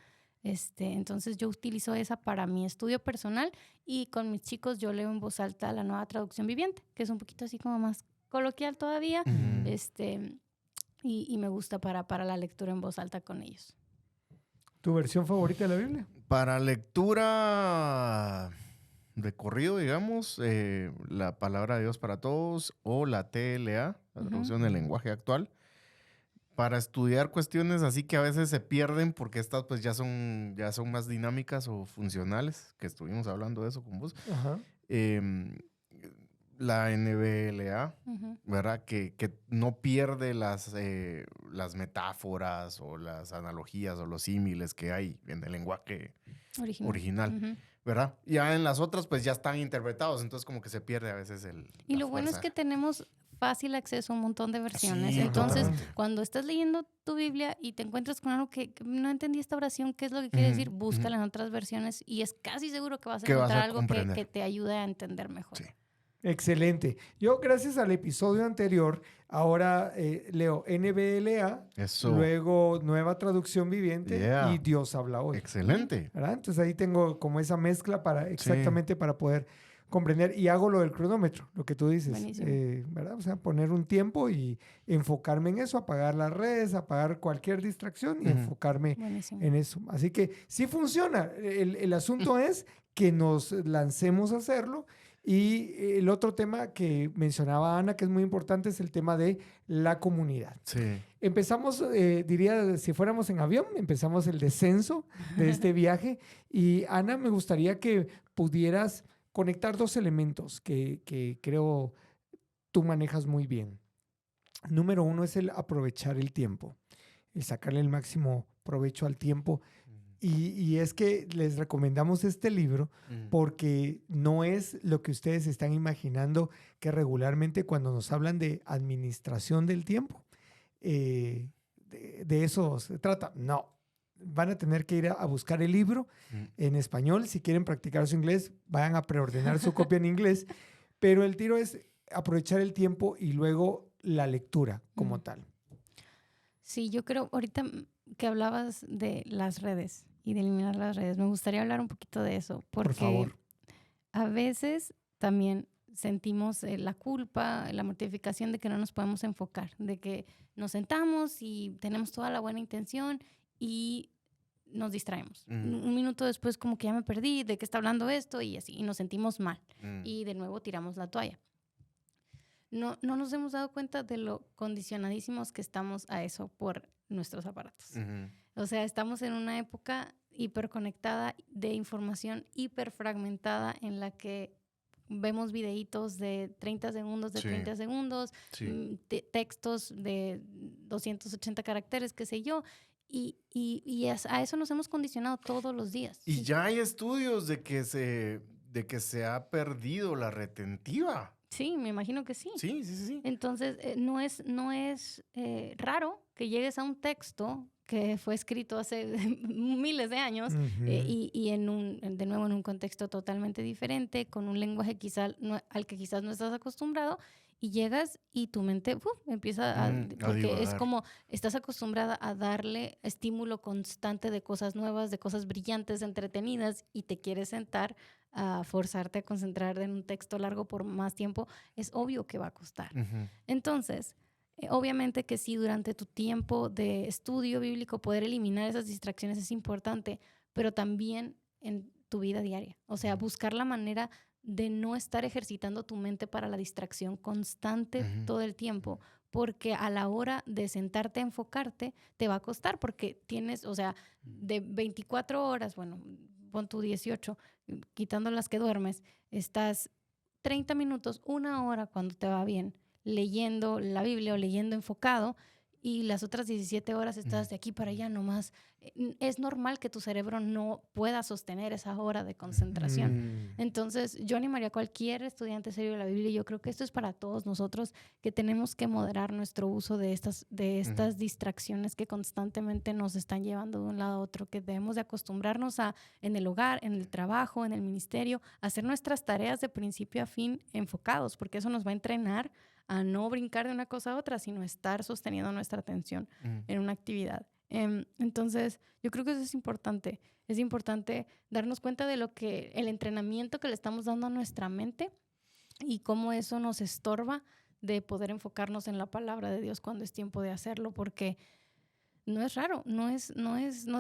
Entonces yo utilizo esa para mi estudio personal y con mis chicos yo leo en voz alta la Nueva Traducción Viviente, que es un poquito así como más coloquial todavía, y me gusta para la lectura en voz alta con ellos. ¿Tu versión favorita de la Biblia? Para lectura de corrido, digamos, la Palabra de Dios para Todos o la TLA, la traducción del lenguaje actual. Para estudiar cuestiones así que a veces se pierden porque estas pues ya son más dinámicas o funcionales, que estuvimos hablando de eso con vos. La NBLA, ¿verdad? Que no pierde las metáforas o las analogías o los símiles que hay en el lenguaje original. ¿Verdad? Ya en las otras pues ya están interpretados, entonces como que se pierde a veces Y lo bueno es que tenemos fácil acceso a un montón de versiones. Sí, entonces, cuando estás leyendo tu Biblia y te encuentras con algo que no entendí esta oración, ¿qué es lo que quiere decir? Búscala en otras versiones y es casi seguro que vas a encontrar algo que te ayude a entender mejor. Sí. Excelente. Yo, gracias al episodio anterior, ahora leo NBLA, luego Nueva Traducción Viviente y Dios habla hoy. Excelente. ¿Verdad? Entonces ahí tengo como esa mezcla para poder comprender y hago lo del cronómetro, lo que tú dices, ¿verdad? O sea, poner un tiempo y enfocarme en eso, apagar las redes, apagar cualquier distracción y enfocarme en eso. Así que sí funciona. El asunto es que nos lancemos a hacerlo. Y el otro tema que mencionaba Ana, que es muy importante, es el tema de la comunidad. Sí. Empezamos, diría, si fuéramos en avión, empezamos el descenso de este viaje. Y Ana, me gustaría que pudieras conectar dos elementos que creo tú manejas muy bien. Número uno es el aprovechar el tiempo, el sacarle el máximo provecho al tiempo. Y es que les recomendamos este libro porque no es lo que ustedes están imaginando que regularmente cuando nos hablan de administración del tiempo, de eso se trata. No, van a tener que ir a buscar el libro en español. Si quieren practicar su inglés, vayan a preordenar su copia en inglés. Pero el tiro es aprovechar el tiempo y luego la lectura como tal. Sí, yo creo, ahorita que hablabas de las redes y de eliminar las redes, me gustaría hablar un poquito de eso. Porque por favor. A veces también sentimos la culpa, la mortificación de que no nos podemos enfocar, de que nos sentamos y tenemos toda la buena intención y nos distraemos. Un minuto después como que ya me perdí, de qué está hablando esto y así, y nos sentimos mal. Y de nuevo tiramos la toalla. No nos hemos dado cuenta de lo condicionadísimos que estamos a eso por nuestros aparatos. O sea, estamos en una época hiperconectada de información hiperfragmentada en la que vemos videitos de 30 segundos, de 30 segundos, textos de 280 caracteres, qué sé yo. Y a eso nos hemos condicionado todos los días. Y ya hay estudios de que se ha perdido la retentiva. Sí, me imagino que sí. Sí. Entonces, no es raro que llegues a un texto que fue escrito hace miles de años y de nuevo en un contexto totalmente diferente, con un lenguaje al que quizás no estás acostumbrado, y llegas y tu mente empieza porque es como estás acostumbrada a darle estímulo constante de cosas nuevas, de cosas brillantes, entretenidas, y te quieres sentar a forzarte a concentrar en un texto largo por más tiempo, es obvio que va a costar. Entonces, Obviamente que sí, durante tu tiempo de estudio bíblico poder eliminar esas distracciones es importante, pero también en tu vida diaria. O sea, buscar la manera de no estar ejercitando tu mente para la distracción constante todo el tiempo, porque a la hora de sentarte a enfocarte te va a costar, porque tienes, o sea, de 24 horas, bueno, pon tu 18, quitando las que duermes, estás 30 minutos, 1 hora cuando te va bien, leyendo la Biblia o leyendo enfocado, y las otras 17 horas estás de aquí para allá nomás. Es normal que tu cerebro no pueda sostener esa hora de concentración. Entonces, yo animaría a cualquier estudiante serio de la Biblia, y yo creo que esto es para todos nosotros, que tenemos que moderar nuestro uso de estas distracciones que constantemente nos están llevando de un lado a otro, que debemos de acostumbrarnos a, en el hogar, en el trabajo, en el ministerio, hacer nuestras tareas de principio a fin enfocados, porque eso nos va a entrenar a no brincar de una cosa a otra, sino estar sosteniendo nuestra atención en una actividad. Entonces, yo creo que eso es importante. Es importante darnos cuenta de el entrenamiento que le estamos dando a nuestra mente y cómo eso nos estorba de poder enfocarnos en la palabra de Dios cuando es tiempo de hacerlo, porque no es raro, no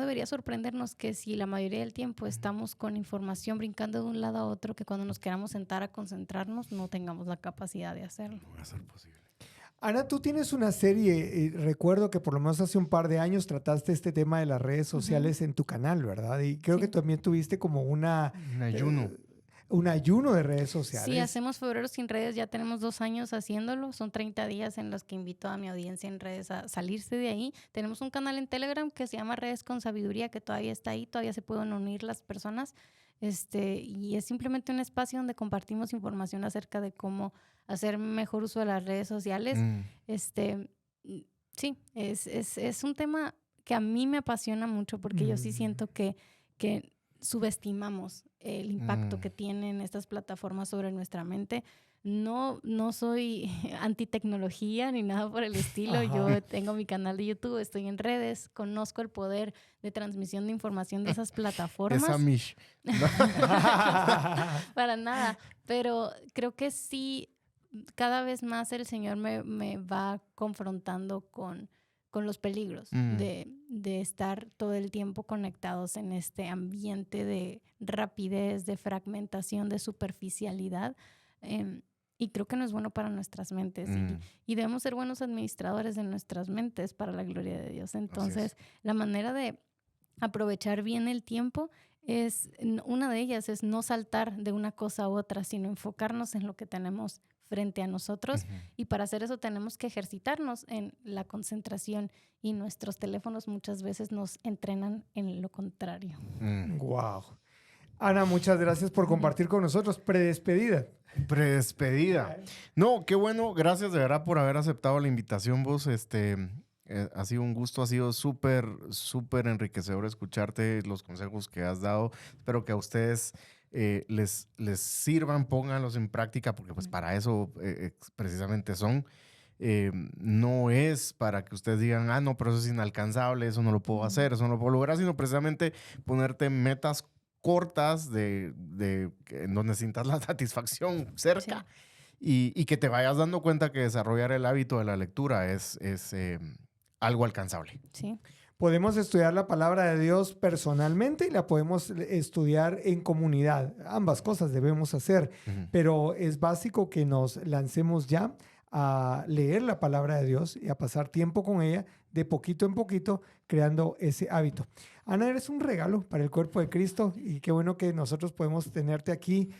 debería sorprendernos que si la mayoría del tiempo estamos con información brincando de un lado a otro, que cuando nos queramos sentar a concentrarnos no tengamos la capacidad de hacerlo. No va a ser posible. Ana, tú tienes una serie, recuerdo que por lo menos hace un par de años trataste este tema de las redes sociales en tu canal, ¿verdad? Y creo que también tuviste como un ayuno. Un ayuno de redes sociales. Sí, hacemos Febrero Sin Redes, ya tenemos 2 años haciéndolo, son 30 días en los que invito a mi audiencia en redes a salirse de ahí. Tenemos un canal en Telegram que se llama Redes con Sabiduría, que todavía está ahí, todavía se pueden unir las personas, y es simplemente un espacio donde compartimos información acerca de cómo hacer mejor uso de las redes sociales. Sí, es un tema que a mí me apasiona mucho, porque yo sí siento que subestimamos el impacto que tienen estas plataformas sobre nuestra mente. No soy anti-tecnología ni nada por el estilo. Yo tengo mi canal de YouTube, estoy en redes, conozco el poder de transmisión de información de esas plataformas. Esa Mish. Para nada, pero creo que sí, cada vez más el Señor me va confrontando con los peligros de estar todo el tiempo conectados en este ambiente de rapidez, de fragmentación, de superficialidad. Y creo que no es bueno para nuestras mentes. Y debemos ser buenos administradores de nuestras mentes para la gloria de Dios. Entonces, la manera de aprovechar bien el tiempo una de ellas es no saltar de una cosa a otra, sino enfocarnos en lo que tenemos frente a nosotros. Y para hacer eso tenemos que ejercitarnos en la concentración, y nuestros teléfonos muchas veces nos entrenan en lo contrario. Wow. Ana, muchas gracias por compartir con nosotros. Predespedida. No, qué bueno. Gracias de verdad por haber aceptado la invitación, vos. Ha sido un gusto, ha sido súper, súper enriquecedor escucharte, los consejos que has dado. Espero que a ustedes les sirvan, pónganlos en práctica, porque pues para eso precisamente son. No es para que ustedes digan, no, pero eso es inalcanzable, eso no lo puedo hacer, eso no lo puedo lograr, sino precisamente ponerte metas cortas en donde sientas la satisfacción cerca, y que te vayas dando cuenta que desarrollar el hábito de la lectura es algo alcanzable. Sí. Podemos estudiar la palabra de Dios personalmente y la podemos estudiar en comunidad. Ambas cosas debemos hacer, pero es básico que nos lancemos ya a leer la palabra de Dios y a pasar tiempo con ella de poquito en poquito, creando ese hábito. Ana, eres un regalo para el cuerpo de Cristo, y qué bueno que nosotros podemos tenerte aquí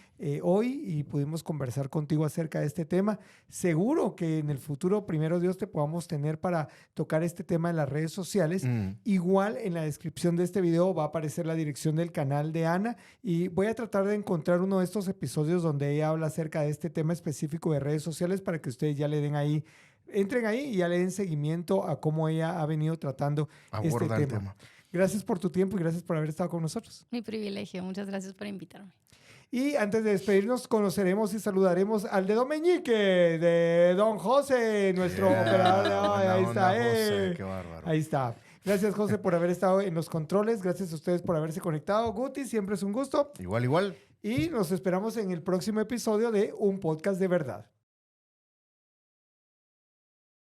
hoy y pudimos conversar contigo acerca de este tema. Seguro que en el futuro, primero Dios, te podamos tener para tocar este tema en las redes sociales. Igual en la descripción de este video va a aparecer la dirección del canal de Ana, y voy a tratar de encontrar uno de estos episodios donde ella habla acerca de este tema específico de redes sociales, para que ustedes ya le den ahí, entren ahí y ya le den seguimiento a cómo ella ha venido tratando este tema. Gracias por tu tiempo y gracias por haber estado con nosotros. Mi privilegio. Muchas gracias por invitarme. Y antes de despedirnos, conoceremos y saludaremos al dedo meñique de Don José, nuestro operador. Ahí está. José, qué bárbaro. Ahí está. Gracias, José, por haber estado en los controles. Gracias a ustedes por haberse conectado. Guti, siempre es un gusto. Igual. Y nos esperamos en el próximo episodio de Un Podcast de Verdad.